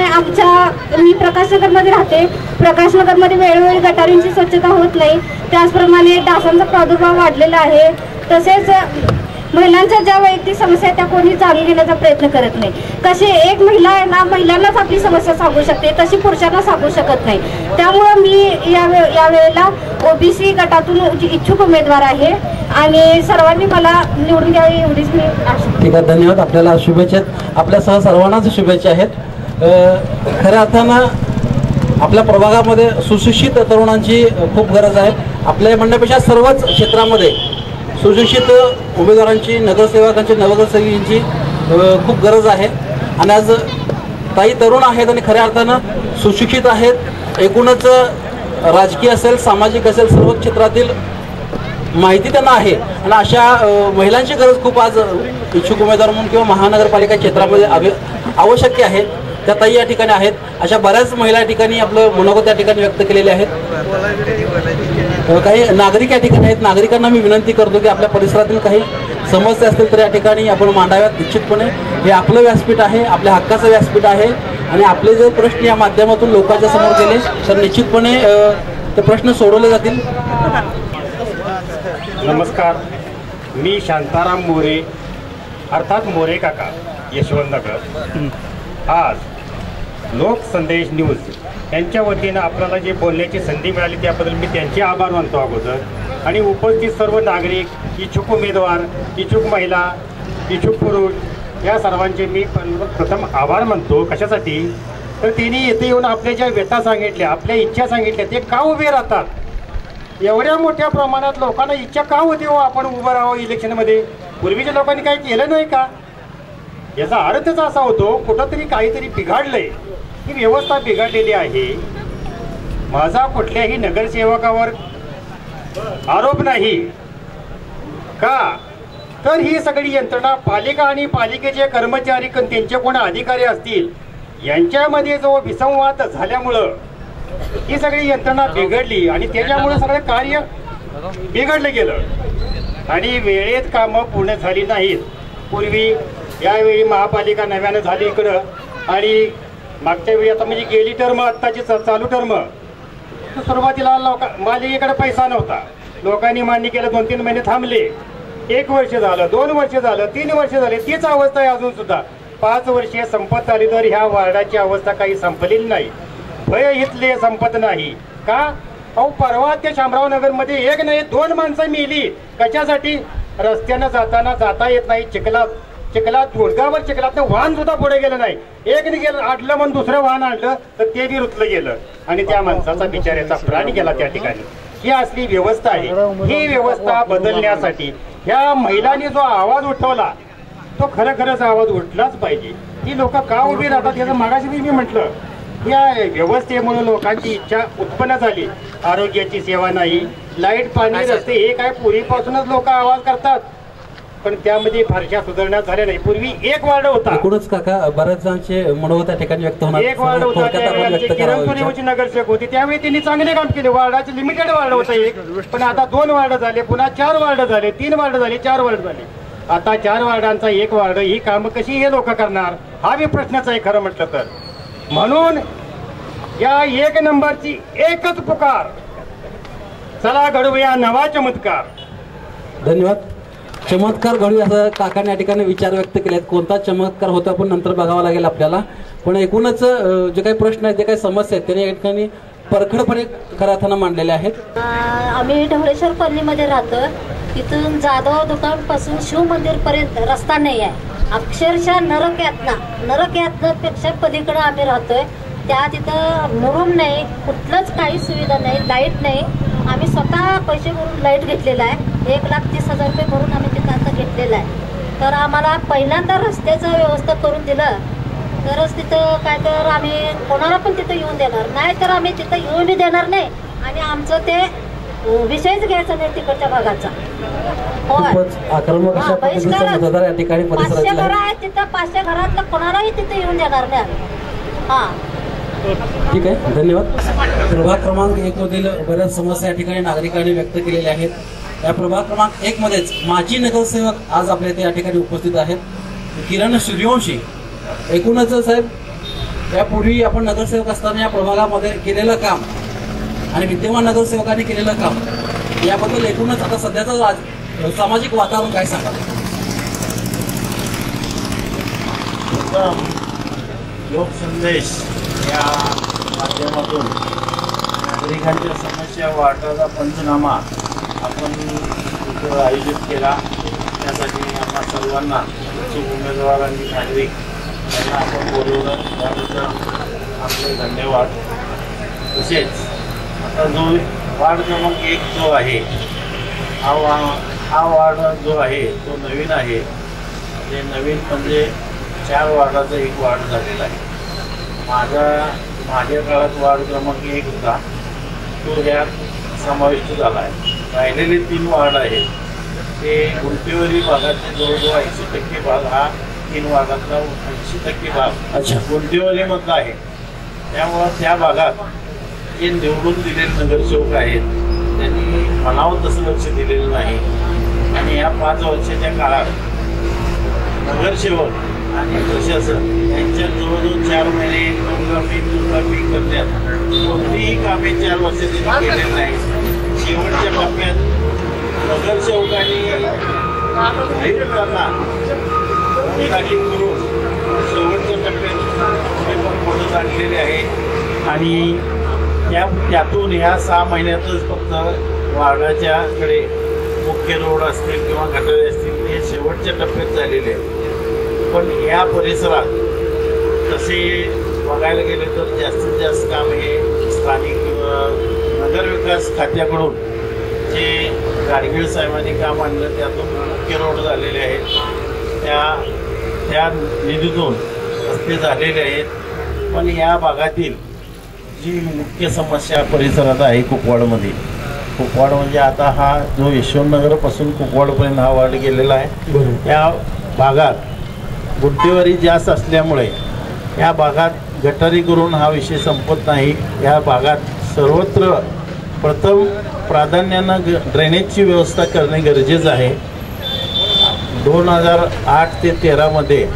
मी प्रकाशनगरमध्ये राहते. प्रकाशनगरमध्ये वेळोवेळी गटारींची स्वच्छता होत नाही. त्याचप्रमाणे डासांचा प्रादुर्भाव वाढलेला आहे. तसेच महिलांच्या ज्या वैयक्तिक समस्या आहेत त्या कोणी जाणून घेण्याचा प्रयत्न करत नाही. कशी एक महिला आहे ना, महिलांनाच आपली समस्या सांगू शकते, तशी पुरुषांना सांगू शकत नाही. त्यामुळं मी यावेळेला OBC गटातून इच्छुक उमेदवार आहे आणि सर्वांनी मला निवडून द्यावी एवढीच मी आशा. ठीक आहे, धन्यवाद. आपल्याला शुभेच्छा आहेत, आपल्यासह सर्वांनाच शुभेच्छा आहेत. खऱ्या अर्थानं आपल्या प्रभागामध्ये सुशिक्षित तरुणांची खूप गरज आहे. आपल्या म्हणण्यापेक्षा सर्वच क्षेत्रामध्ये सुशिक्षित उमेदवारांची, नगरसेवकांची, नगरसेविकांची खूप गरज आहे. आणि आज काही तरुण आहेत आणि खऱ्या अर्थानं सुशिक्षित आहेत. एकूणच राजकीय असेल, सामाजिक असेल, सर्व क्षेत्रातील माहिती त्यांना आहे आणि अशा महिलांची गरज खूप आज इच्छुक उमेदवार म्हणून किंवा महानगरपालिका क्षेत्रामध्ये आवश्यक आहे. त्या ताई या ठिकाणी आहेत. अशा बऱ्याच महिला या ठिकाणी आपलं मनोगत या ठिकाणी व्यक्त केलेले आहेत. काही नागरिक या ठिकाणी आहेत. नागरिकांना मी विनंती करतो की आपल्या परिसरातील काही समस्या असतील तर या ठिकाणी आपण मांडाव्यात. निश्चितपणे हे आपलं व्यासपीठ आहे, आपल्या हक्काचं व्यासपीठ आहे आणि आपले जर प्रश्न या माध्यमातून लोकांच्या समोर गेले तर निश्चितपणे ते प्रश्न सोडवले जातील. नमस्कार, मी शांताराम मोरे अर्थात मोरे काका, यशवंतनगर. आज लोकसंदेश न्यूज यांच्या वतीनं आपल्याला जे बोलण्याची संधी मिळाली त्याबद्दल मी त्यांचे आभार मानतो अगोदर. आणि उपस्थित सर्व नागरिक, इच्छुक उमेदवार, इच्छुक महिला, इच्छुक पुरुष या सर्वांचे मी प्रथम आभार मानतो. कशासाठी तर त्यांनी येथे येऊन आपल्या ज्या व्यथा सांगितल्या, आपल्या इच्छा सांगितल्या, ते का उभे राहतात. एवढ्या मोठ्या प्रमाणात लोकांना इच्छा का होती हो आपण उभं राहावं इलेक्शनमध्ये. पूर्वीच्या लोकांनी काही केलं नाही का. याचा अर्थच असा होतो कुठंतरी काहीतरी बिघडलंय, ही व्यवस्था बिघडलेली आहे. माझा कुठल्याही नगरसेवकावर आरोप नाही का, तर ही सगळी यंत्रणा पालिका आणि पालिकेचे कर्मचारी त्यांचे कोण अधिकारी असतील यांच्यामध्ये जो विसंवाद झाल्यामुळं ही सगळी यंत्रणा बिघडली आणि त्याच्यामुळे सगळं कार्य बिघडलं गेलं आणि वेळेत कामं पूर्ण झाली नाहीत. पूर्वी यावेळी महापालिका नव्यानं झाली इकडं आणि मागच्या वेळी आता म्हणजे गेली टर्म, आत्ताची चालू टर्म, सुरुवातीला मालिकेकडे पैसा नव्हता. लोकांनी मान्य केलं, 2-3 महिने थांबले. 1 वर्ष झालं, 2 वर्ष झालं, 3 वर्ष झाले, तीच अवस्था आहे अजून सुद्धा. 5 वर्षे संपत आली तर ह्या वार्डाची अवस्था काही संपलेली नाही. भय इथले संपत नाही का. अहो परवा त्या शामराव नगरमध्ये 1 नाही 2 माणसं मेली. कशासाठी. रस्त्यानं जाता येत नाही. चिखलात गुडगावर चिखलातनं वाहन सुद्धा पुढे गेलं नाही. एकने गेलं आणलं म्हणून दुसरं वाहन आणलं तर ते बी रुतलं गेलं आणि त्या माणसाचा बिचाऱ्याचा प्राण गेला त्या ठिकाणी. ही असली व्यवस्था आहे. ही व्यवस्था बदलण्यासाठी ह्या महिलांनी जो आवाज उठवला तो खरंच आवाज उठलाच पाहिजे. ही लोक का उभी राहतात याचं मागाशी मी म्हटलं या व्यवस्थेमुळे लोकांची इच्छा उत्पन्न झाली. आरोग्याची सेवा नाही, लाईट पाणी रस्ते हे काय पूर्वीपासूनच लोक आवाज करतात, पण त्यामध्ये फारशा सुधारणा झाल्या नाही. पूर्वी एक वार्ड होता, एकूणच काका बऱ्याच जणांचे मनोगत त्या ठिकाणी व्यक्त होणार. एक वार्ड होता, किरण सोनेवची नगरसेवक होती, त्यावेळी त्यांनी चांगले काम केले. वार्डाचे लिमिटेड वार्ड होतं एक, पण आता 2 वार्ड झाले, पुन्हा 4 वार्ड झाले, 3 वार्ड झाले, 4 वार्ड झाले. आता 4 वार्डांचा 1 वार्ड, ही कामं कशी हे लोक करणार, हा बी प्रश्नच आहे खरं म्हटलं तर. म्हणून या 1 नंबरची एकच पुकार, चला घडवूया नवा चमत्कार. धन्यवाद. चमत्कार घडू असं काकाने या ठिकाणी विचार व्यक्त केले. कोणता चमत्कार होता पण नंतर बघावा लागेल आपल्याला. पण एकूणच जे काही प्रश्न आहेत, जे काही समस्या आहेत, त्यांनी या ठिकाणी परखडपणे खऱ्या अर्थानं मांडलेले आहेत. आम्ही ढवळेश्वर कॉलनीमध्ये राहतो. तिथून जाधव दुकानपासून शिव मंदिरपर्यंत रस्ता नाही आहे. अक्षरशः नरकयातनापेक्षा पलीकडे आम्ही राहतोय. त्या तिथं मुरुम नाही, कुठलंच काही सुविधा नाही, लाईट नाही. आम्ही स्वतः पैसे भरून लाईट घेतलेला आहे. 1,30,000 रुपये भरून आम्ही तिथं आता घेतलेला आहे. तर आम्हाला पहिल्यांदा रस्त्याचं व्यवस्था करून दिलं तरच तिथं काय तर आम्ही कोणाला पण तिथं येऊन देणार नाही, तर आम्ही तिथं येऊन बी देणार नाही. आणि आमचं ते विषयच घ्यायचा नाही तिकडच्या भागाचा. आक्रमक अशा पद्धतीचा मतदार या ठिकाणी 500 घरं आहेत तिथं, 500 घरातलं कोणालाही तिथे येऊन देणार नाही. हा, ठीक आहे, धन्यवाद. प्रभाग क्रमांक 1 मधील बऱ्याच समस्या या ठिकाणी नागरिकांनी व्यक्त केलेल्या आहेत. या प्रभाग क्रमांक 1 मध्येच माजी नगरसेवक आज आपल्या इथे या ठिकाणी उपस्थित आहेत, किरण सूर्यवंशी. एकूणच साहेब, यापूर्वी आपण नगरसेवक असताना या प्रभागामध्ये केलेलं काम आणि विद्यमान नगरसेवकांनी केलेलं काम याबद्दल एकूणच आता सध्याचं सामाजिक वातावरण काय सांगा? लोकसंदेश या माध्यमातून नागरिकांच्या समस्या वाटाचा पंचनामा आपण इथं आयोजित केला. त्यासाठी आम्हा सर्वांना इच्छुक उमेदवार आणि नागरिक यांना आपण बोलवलं, त्याबद्दल आपले धन्यवाद. तसेच आता जो वार्ड क्रमांक 1 जो आहे, हा वार्ड जो आहे तो नवीन आहे. ते नवीन म्हणजे 4 वार्डाचा 1 वार्ड झालेला आहे. माझ्या काळात वार्ड क्रमांक 1 होता, तो यात समाविष्ट झाला आहे. राहिलेले 3 वार्ड आहेत ते गुंटेवरी भागाचे जवळजवळ 80% भाग हा 3 वार्डातला 80% भाग गुंटेवरीमधला आहे. त्यामुळं त्या भागात जे निवडून दिलेले नगरसेवक आहेत त्यांनी म्हणावं तसं लक्ष दिलेलं नाही. आणि या 5 वर्षाच्या काळात नगरसेवक आणि प्रशासन यांच्यात जवळजवळ 4 महिने दुर्गामी करण्यात कोणतीही कामे 4 वर्षांनी केलेली नाही. शेवटच्या टप्प्यात नगरसेवकांनी आयुक्तांना करून शेवटच्या टप्प्यात मदत आणलेली आहे. आणि त्यातून ह्या 6 महिन्यातच फक्त वार्डाच्याकडे मुख्य रोड असतील किंवा गटारे असतील हे शेवटच्या टप्प्यात झालेले आहेत. पण या परिसरात तसे बघायला गेले तर जास्तीत जास्त काम हे स्थानिक नगरविकास खात्याकडून जे गाडगीळ साहेबांनी काम आणलं त्यातून मुख्य रोड झालेले आहेत. त्या निधीतून रस्ते झालेले आहेत. पण या भागातील जी मुख्य समस्या परिसरात आहे कुपवाडमध्ये, कुपवाड म्हणजे आता हा जो यशवंतनगरपासून कुपवाडपर्यंत हा वार्ड गेलेला आहे. या भागात गुंटेवारी जास्त असल्यामुळे या भागात गटारी करून हा विषय संपत नाही. या भागात सर्वत्र प्रथम प्राधान्यानं ड्रेनेजची व्यवस्था करणे गरजेचं आहे. 2008 ते 13 मध्ये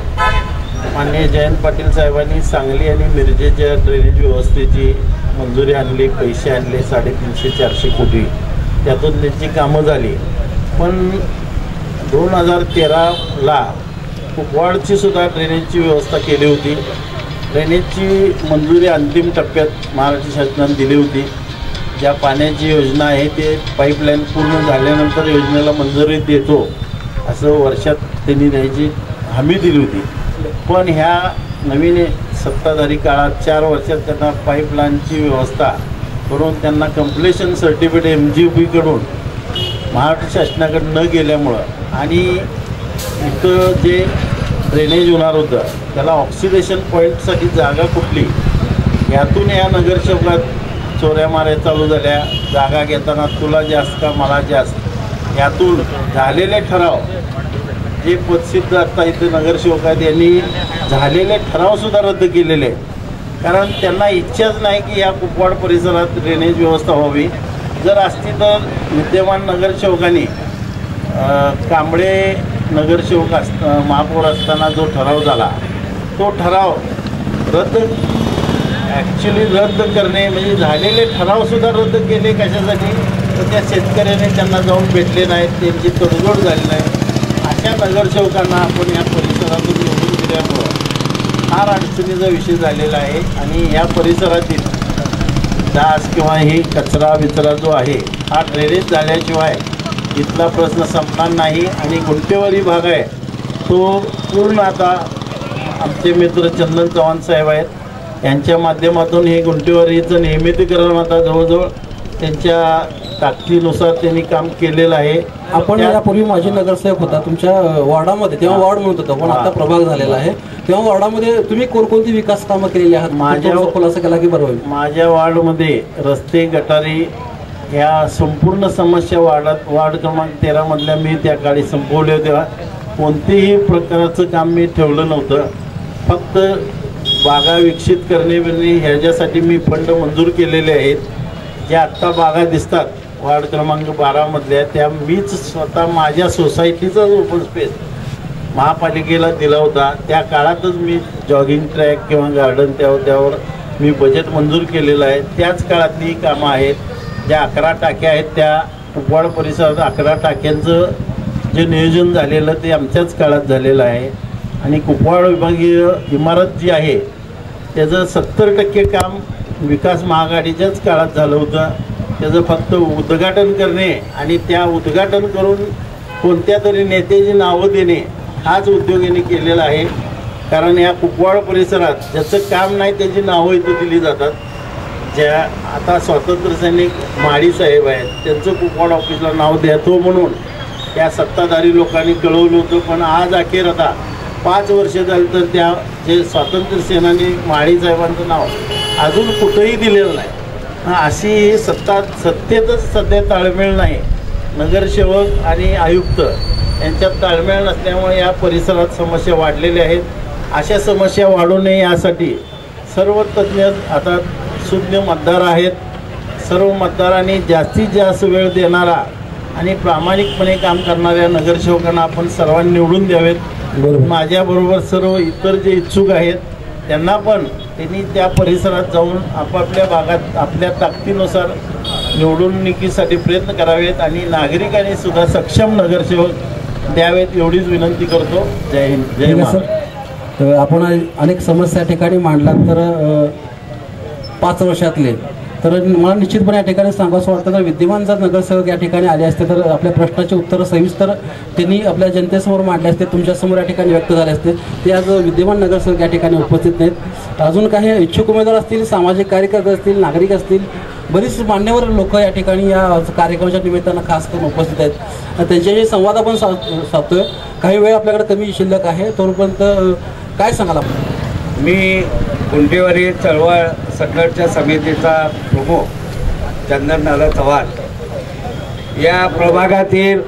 माननीय जयंत पाटील साहेबांनी सांगली आणि मिरजेच्या ड्रेनेज व्यवस्थेची मंजुरी आणली, पैसे आणले 350-400 कोटी. त्यातून त्यांची कामं झाली. पण 2013ला कुपवाडची सुद्धा ड्रेनेजची व्यवस्था केली होती. ड्रेनेजची मंजुरी अंतिम टप्प्यात महाराष्ट्र शासनाने दिली होती. ज्या पाण्याची योजना आहे ते पाईपलाईन पूर्ण झाल्यानंतर योजनेला मंजुरी देतो असं वर्षात त्यांनी द्यायची हमी दिली होती. पण ह्या नवीन सत्ताधारी काळात 4 वर्षात त्यांना पाईपलाईनची व्यवस्था करून त्यांना कंप्लेशन सर्टिफिकेट MGP-कडून महाराष्ट्र शासनाकडे न गेल्यामुळं आणि इथं जे ड्रेनेज होणार होतं त्याला ऑक्सिडेशन पॉईंटसाठी जागा कुठली यातून या नगरसेवकात चोऱ्या माऱ्या चालू झाल्या, जागा घेताना तुला जास्त का मला जास्त, यातून झालेले ठराव जे पदसिद्ध आता इथे नगरसेवक आहेत यांनी झालेले ठरावसुद्धा रद्द केलेले, कारण त्यांना इच्छाच नाही की या कुपवाड परिसरात ड्रेनेज व्यवस्था व्हावी. जर असती तर विद्यमान नगरसेवकांनी कांबळे नगरसेवक महापौर असताना जो ठराव झाला तो ठराव रद्द करणे म्हणजे झालेले ठरावसुद्धा रद्द केले. कशासाठी? तर त्या शेतकऱ्याने त्यांना जाऊन भेटले नाहीत, त्यांची तडजोड झाली नाही. अशा नगरसेवकांना आपण या परिसरातून निवडून दिल्यामुळं फार अडचणीचा विषय झालेला आहे. आणि या परिसरातील डास किंवा ही कचरा विचरा जो आहे हा ड्रेनेज झाल्याशिवाय इथला प्रश्न संपणार नाही. आणि गुंटेवारी भाग आहे तो पूर्ण आता आमचे मित्र चंदन चव्हाण साहेब आहेत, यांच्या माध्यमातून हे गुंटेवारीचं नियमितीकरण आता जवळजवळ त्यांच्या ताकदीनुसार त्यांनी काम केलेलं आहे. आपण यापूर्वी माजी नगरसेवक होता तुमच्या वॉर्डामध्ये, तेव्हा वॉर्ड म्हणत होता पण आता प्रभाग झालेला आहे, तेव्हा वॉर्डामध्ये तुम्ही कोणकोणती विकास कामं केलेली आहात? माझ्या खुलासा केला की बरं होईल. माझ्या वॉर्डमध्ये रस्ते गटारी ह्या संपूर्ण समस्या वार्ड क्रमांक 13 मधल्या मी त्या काळी संपवले होत्या. कोणतेही प्रकारचं काम मी ठेवलं नव्हतं. फक्त बागा विकसित करणे ह्याच्यासाठी मी फंड मंजूर केलेले आहेत. ज्या आत्ता बागा दिसतात वार्ड क्रमांक 12 मधल्या त्या मीच स्वतः माझ्या सोसायटीचाच ओपन स्पेस महापालिकेला दिला होता. त्या काळातच मी जॉगिंग ट्रॅक किंवा गार्डन त्यावर मी बजेट मंजूर केलेलं आहे. त्याच काळातली कामं आहेत. ज्या 11 टाक्या आहेत त्या कुपवाड परिसरात 11 टाक्यांचं जे नियोजन झालेलं ते आमच्याच काळात झालेलं आहे. आणि कुपवाड विभागीय इमारत जी आहे त्याचं 70% काम विकास महाआघाडीच्याच काळात झालं होतं. त्याचं फक्त उद्घाटन करणे आणि त्या उद्घाटन करून कोणत्या तरी नेत्याची नावं देणे हाच उद्योग यांनी केलेला आहे. कारण या कुपवाड परिसरात ज्याचं काम नाही त्याची नावं इथं दिली जातात. ज्या आता स्वातंत्र्य सैनिक माळी साहेब आहेत त्यांचं कुपवाड ऑफिसला नाव द्यावं म्हणून त्या सत्ताधारी लोकांनी कळवलं होतं. पण आज अखेर आता 5 वर्ष झाली तर त्या जे स्वातंत्र्य सेनानी माळी साहेबांचं नाव अजून कुठंही दिलेलं नाही. अशी सत्तेतच सध्या ताळमेळ नाही. नगरसेवक आणि आयुक्त यांच्यात ताळमेळ नसल्यामुळे या परिसरात समस्या वाढलेल्या आहेत. अशा समस्या वाढू नये यासाठी सर्व तज्ज्ञ आता सुज्ञ मतदार आहेत. सर्व मतदारांनी जास्तीत जास्त वेळ देणारा आणि प्रामाणिकपणे काम करणाऱ्या नगरसेवकांना आपण सर्वांनी निवडून द्यावेत. माझ्याबरोबर सर्व इतर जे इच्छुक आहेत त्यांना पण त्यांनी त्या परिसरात जाऊन आपापल्या भागात आपल्या ताकदीनुसार निवडणुकीसाठी प्रयत्न करावेत आणि नागरिकांनी सुद्धा सक्षम नगरसेवक द्यावेत एवढीच विनंती करतो. जय हिंद, जय महाराष्ट्र. आपण अनेक समस्या ठिकाणी मांडलात तर 5 वर्षातले तर मला निश्चितपणे या ठिकाणी सांगावंसं वाटतं तर विद्यमान जर नगरसेवक या ठिकाणी आले असते तर आपल्या प्रश्नाचे उत्तरं सविस्तर त्यांनी आपल्या जनतेसमोर मांडले असते, तुमच्यासमोर या ठिकाणी व्यक्त झाले असते. ते आज विद्यमान नगरसेवक या ठिकाणी उपस्थित नाहीत. अजून काही इच्छुक उमेदवार असतील, सामाजिक कार्यकर्ते असतील, नागरिक असतील, बरीच मान्यवर लोक या ठिकाणी या कार्यक्रमाच्या निमित्तानं खास करून उपस्थित आहेत. त्यांच्याशी संवाद आपण साधतोय. काही वेळ आपल्याकडे कमी शिल्लक आहे, तोपर्यंत काय सांगाल आपण? मी गुंटेवारी चळवळ संघटना समितीचा प्रमुख चंदन चव्हाण या प्रभागातील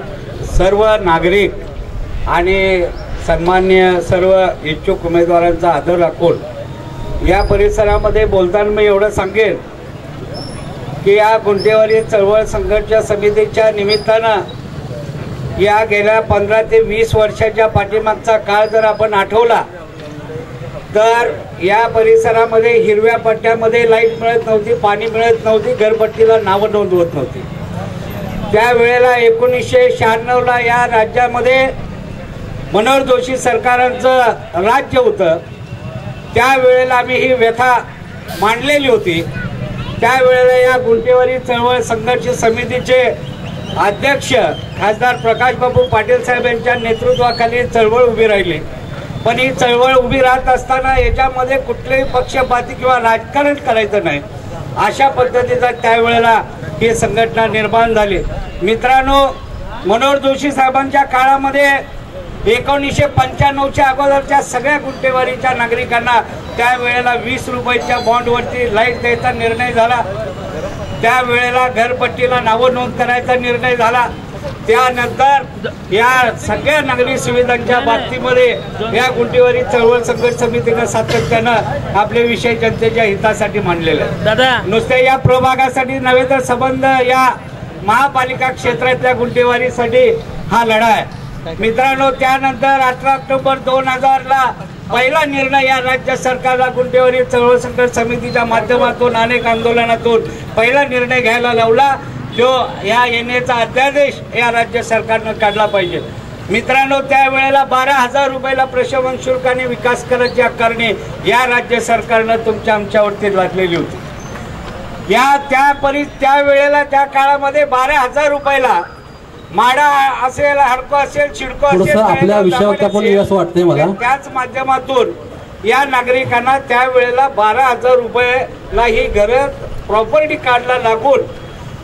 सर्व नागरिक आणि सन्मान्य सर्व इच्छुक उमेदवारांचा आदर राखून या परिसरामध्ये बोलताना मी एवढं सांगेन की या गुंटेवारी चळवळ संघटना समितीच्या निमित्तानं या गेल्या 15 ते 20 वर्षाच्या पाठीमागचा काळ जर आपण आठवला तर या परिसरामध्ये हिरव्या पट्ट्यामध्ये लाईट मिळत नव्हती, पाणी मिळत नव्हती, घरपट्टीला नावं नोंदवत नव्हती. त्यावेळेला 1996ला या राज्यामध्ये मनोहर जोशी सरकारांचं राज्य होतं. त्यावेळेला आम्ही ही व्यथा मांडलेली होती. त्यावेळेला या गुंटेवारी चळवळ संघर्ष समितीचे अध्यक्ष खासदार प्रकाशबाबू पाटील साहेब यांच्या नेतृत्वाखाली चळवळ उभी राहिली. पण ही चळवळ उभी राहत असताना याच्यामध्ये कुठलेही पक्षपाती किंवा राजकारण करायचं नाही अशा पद्धतीचा त्यावेळेला ही संघटना निर्माण झाली. मित्रांनो, मनोहर जोशी साहेबांच्या काळामध्ये 1995च्या अगोदरच्या सगळ्या गुंठेवारीच्या नागरिकांना त्यावेळेला 20 रुपयाच्या बॉन्डवरती लाईट द्यायचा निर्णय झाला. त्यावेळेला घरपट्टीला नावं नोंद करायचा निर्णय झाला. त्यानंतर या सगळ्या नागरी सुविधांच्या बाबतीमध्ये या गुंठेवारी चळवळ संघर्ष समितीनं सातत्यानं आपले विषय जनतेच्या हितासाठी मांडलेले आहेत. नुसत्या या प्रभागासाठी नव्हे तर संबंध या महापालिका क्षेत्रातल्या गुंठेवारीसाठी हा लढा आहे. मित्रांनो, त्यानंतर 18 ऑक्टोबर 2000ला पहिला निर्णय या राज्य सरकारला गुंठेवारी चळवळ संघर्ष समितीच्या माध्यमातून अनेक आंदोलनातून पहिला निर्णय घ्यायला लावला. जो या येण्याचा अध्यादेश या राज्य सरकारनं काढला पाहिजे. मित्रांनो, त्यावेळेला 12,000 रुपयाला प्रशमन शुल्काने विकास करायची आकारणी या राज्य सरकारनं तुमच्या आमच्यावरती लादलेली होती. त्यावेळेला त्या काळामध्ये 12,000 रुपयाला माडा असेल, हडको असेल, चिडको असेल, आपल्या विषयावर आपण यश वाटते मला. त्याच माध्यमातून या नागरिकांना त्यावेळेला 12,000 रुपयाला ही घर प्रॉपर्टी कार्डला लागून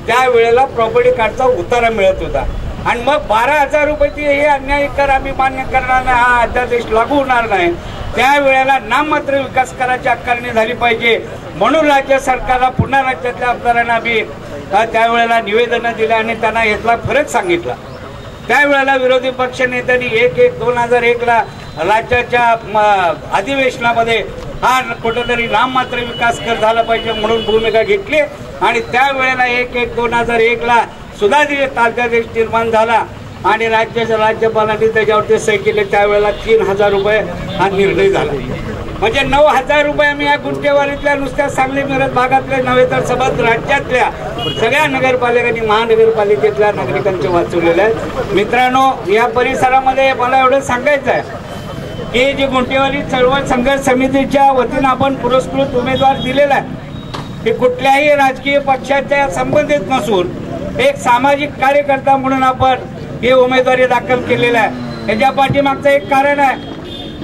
त्यावेळेला प्रॉपर्टी कार्डचा उतारा मिळत होता. आणि मग 12,000 रुपयाची हे अन्याय कर आम्ही मान्य करणार नाही, हा अध्यादेश लागू होणार नाही. त्यावेळेला नाममात्र विकास करायची आकारणी झाली पाहिजे म्हणून राज्य सरकारला पुन्हा राज्यातल्या आमदारांना आम्ही त्यावेळेला निवेदनं दिलं आणि त्यांना यातला फरक सांगितला. त्यावेळेला विरोधी पक्ष नेत्यांनी 1/1/2001ला राज्याच्या अधिवेशनामध्ये हा कुठेतरी नाममात्र विकास कर झाला पाहिजे म्हणून भूमिका घेतली आणि त्यावेळेला 1/1/2001ला सुधारित अध्यादेश निर्माण झाला आणि राज्यपालांनी त्याच्यावरती सही केले. त्यावेळेला 3,000 रुपये हा निर्णय झाला. म्हणजे 9,000 रुपये आम्ही या गुंठेवारीतल्या नुसत्या सांगली मिरज भागातल्या नव्हे तर सबंध राज्यातल्या सगळ्या नगरपालिकांनी महानगरपालिकेतल्या नागरिकांचे वाचवलेले आहेत. मित्रांनो, या परिसरामध्ये मला एवढं सांगायचं आहे की जी गुंठेवारी चळवळ संघर्ष समितीच्या वतीनं आपण पुरस्कृत उमेदवार दिलेला आहे हे कुठल्याही राजकीय पक्षाच्या संबंधित नसून एक सामाजिक कार्यकर्ता म्हणून आपण हे उमेदवारी दाखल केलेला आहे. याच्या पाठीमागचं एक कारण आहे,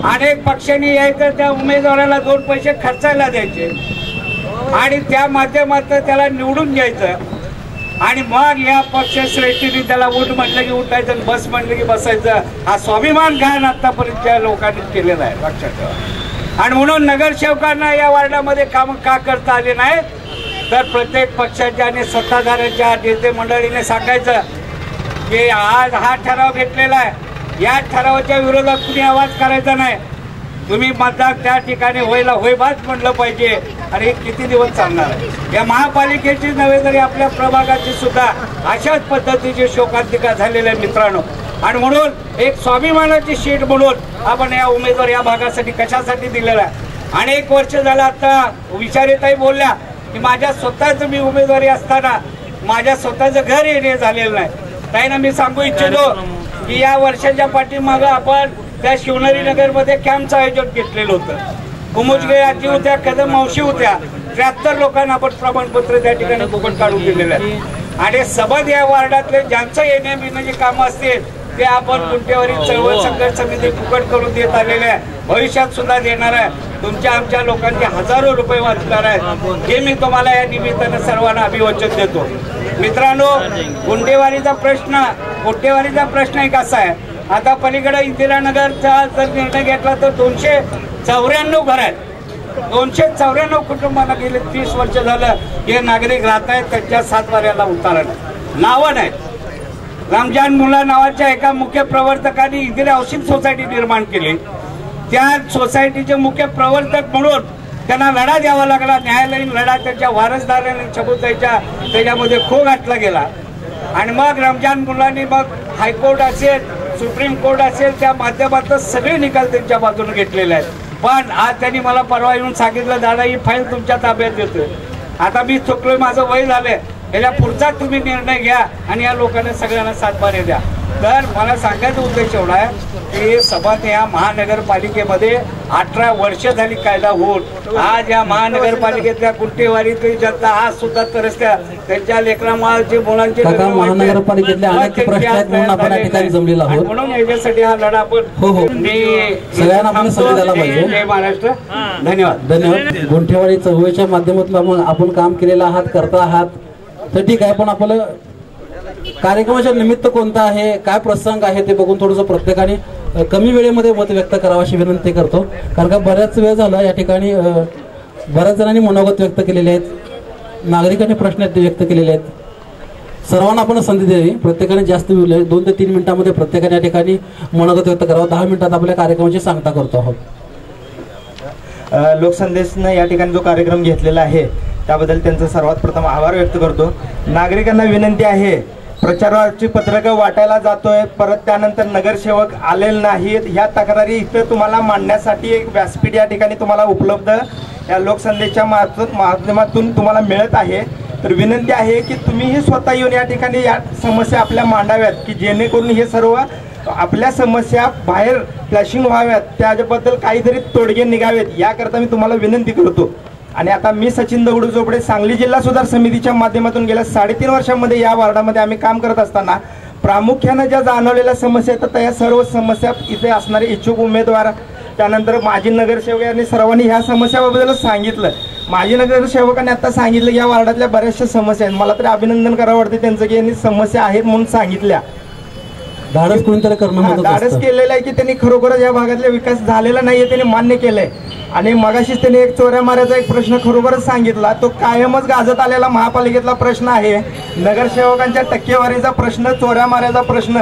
अनेक पक्षांनी यायचं त्या उमेदवाराला 2 पैसे खर्चायला द्यायचे आणि त्या माध्यमातून त्याला निवडून घ्यायचं आणि मग या पक्षश्रेष्ठीने त्याला उठ म्हटलं की उठायचं, बस म्हटलं की बसायचं. हा स्वाभिमान घाण आतापर्यंतच्या लोकांनी केलेला आहे, लक्षात ठेवा. आणि म्हणून नगरसेवकांना या वार्डामध्ये काम का करता आले नाहीत तर प्रत्येक पक्षाच्या आणि सत्ताधाऱ्यांच्या नेते मंडळीने सांगायचं की आज हा ठराव घेतलेला आहे, या ठरावाच्या विरोधात कुणी आवाज करायचा नाही. तुम्ही मतदार त्या ठिकाणी होयला होयबाच म्हणलं पाहिजे. आणि हे किती दिवस चालणार आहे? या महापालिकेची नव्हे तरी आपल्या प्रभागाची सुद्धा अशाच पद्धतीची शोकांतिका झालेली आहे मित्रांनो. आणि म्हणून एक स्वाभिमानाची शीट म्हणून आपण या उमेदवार या भागासाठी कशासाठी दिलेला आहे. अनेक वर्ष झालं आता विचारेताई बोलल्या की माझ्या स्वतःच मी उमेदवारी असताना माझ्या स्वतःचं घर येणे झालेलं नाही. ताईंना मी सांगू इच्छितो की या वर्षाच्या पाठीमागं आपण त्या शिवनेरी नगरमध्ये कॅम्पचं आयोजन घेतलेलं होतं. कुमुजगे आजी होत्या, कदम मावशी होत्या, 73 लोकांना आपण प्रमाणपत्र त्या ठिकाणी फुकट काढून दिलेलं आहे. आणि सबंध या वार्डातले ज्यांचं येण्या बिण्याची कामं असतील ते आपण गुंठेवारी चळवळ संघर्ष समिती फुकट करून देत आलेले आहे, भविष्यात सुद्धा देणार आहे. तुमच्या आमच्या लोकांचे हजारो रुपये वाचणार आहेत हे मी तुम्हाला या निमित्तानं सर्वांना अभिवचन देतो. मित्रांनो, गुंठेवारीचा प्रश्न एक असा आहे, आता पलीकडे इंदिरानगरचा जर निर्णय घेतला तर 294 घर आहेत. 294 कुटुंबांना गेले 30 वर्ष झालं हे नागरिक राहत आहेत, त्यांच्या 7 वाऱ्याला उतारा नावं नाहीत. रमजान मुला नावाच्या एका मुख्य प्रवर्तकांनी इंदिरा हाऊसिंग सोसायटी निर्माण केली. त्या सोसायटीचे मुख्य प्रवर्तक म्हणून त्यांना लढा द्यावा लागला. न्यायालयीन लढा त्यांच्या वारसदारांनी छबुताईच्या त्याच्यामध्ये खो घातला गेला. आणि मग रमजान मुलांनी मग हायकोर्ट असेल, सुप्रीम कोर्ट असेल, त्या माध्यमातून सगळे निकाल त्यांच्या बाजूने घेतलेले आहेत. पण आज त्यांनी मला परवा येऊन सांगितलं, दादा ही फाईल तुमच्या ताब्यात देतोय, आता मी चुकलोय, माझं वय झालंय, याला पुढचा तुम्ही निर्णय घ्या आणि या लोकांना सगळ्यांना सातबारे द्या. तर मला सांगायचा उद्देश एवढा आहे की सभात या महानगरपालिकेमध्ये 18 वर्ष झाली कायदा होऊन आज या महानगरपालिकेतल्या गुंठेवारीतली जनता आज सुद्धा तरसत्या त्यांच्या लेकरांचे मुलांचे महानगरपालिकेतल्या अनेक प्रश्न आहेत म्हणून आपण या ठिकाणी जमलेलो आहोत. म्हणून याच्यासाठी हा लढा आपण सगळ्यांना आपण संधी द्यायला पाहिजे. जय महाराष्ट्र. धन्यवाद. गुंठेवारी चळवळीच्या माध्यमातून आपण काम केलेलं आहात, करता आहात, तर ठीक आहे. पण आपलं कार्यक्रमाच्या निमित्त कोणतं आहे, काय प्रसंग आहे ते बघून थोडंसं प्रत्येकाने कमी वेळेमध्ये मत व्यक्त करावं अशी विनंती करतो, कारण का बऱ्याच वेळ झाला या ठिकाणी बऱ्याच जणांनी मनोगत व्यक्त केलेले आहेत, नागरिकांनी प्रश्न व्यक्त केलेले आहेत. सर्वांना आपण संधी द्यावी, प्रत्येकाने जास्त 2 ते 3 मिनिटांमध्ये प्रत्येकाने या ठिकाणी मनोगत व्यक्त करावं. 10 मिनिटात आपल्या कार्यक्रमाची सांगता करतो आहोत. लोकसंदेशनं या ठिकाणी जो कार्यक्रम घेतलेला आहे त्याबद्दल त्यांचं सर्वात प्रथम आभार व्यक्त करतो. नागरिकांना विनंती आहे, प्रचाराची पत्रकं वाटायला जातोय, परत त्यानंतर नगरसेवक आलेले नाहीत, ह्या तक्रारी इथं तुम्हाला मांडण्यासाठी एक व्यासपीठ या ठिकाणी तुम्हाला उपलब्ध या लोकसंदेशच्या माध्यमातून तुम्हाला मिळत आहे. तर विनंती आहे की तुम्हीही स्वतः येऊन या ठिकाणी या समस्या आपल्या मांडाव्यात, की जेणेकरून हे सर्व आपल्या समस्या बाहेर फ्लॅशिंग व्हाव्यात, त्याबद्दल काहीतरी तोडगे निघावेत, याकरता मी तुम्हाला विनंती करतो. आणि आता मी सचिन दगडू चोपडे, सांगली जिल्हा सुधार समितीच्या माध्यमातून गेल्या 3.5 वर्षांमध्ये या वार्डामध्ये आम्ही काम करत असताना प्रामुख्यानं ज्या जाणवलेल्या समस्या आहेत त्या सर्व समस्या इथे असणारे इच्छुक उमेदवार, त्यानंतर माजी नगरसेवक यांनी सर्वांनी ह्या समस्याबद्दल सांगितलं. माजी नगरसेवकांनी आता सांगितलं या वार्डातल्या बऱ्याचशा समस्या आहेत. मला तरी अभिनंदन करावं वाटते त्यांचं की यांनी समस्या आहेत म्हणून सांगितल्या. धाडस कोणीतरी करणं धाडस केलेलं आहे की त्यांनी खरोखरच या भागातला विकास झालेला नाहीये, त्यांनी मान्य केलंय. आणि मगाशीच त्यांनी एक चोऱ्या माऱ्याचा एक प्रश्न खरोखरच सांगितला, तो कायमच गाजत आलेला महापालिकेतला प्रश्न आहे. नगरसेवकांच्या टक्केवारीचा प्रश्न, चोऱ्या माऱ्याचा प्रश्न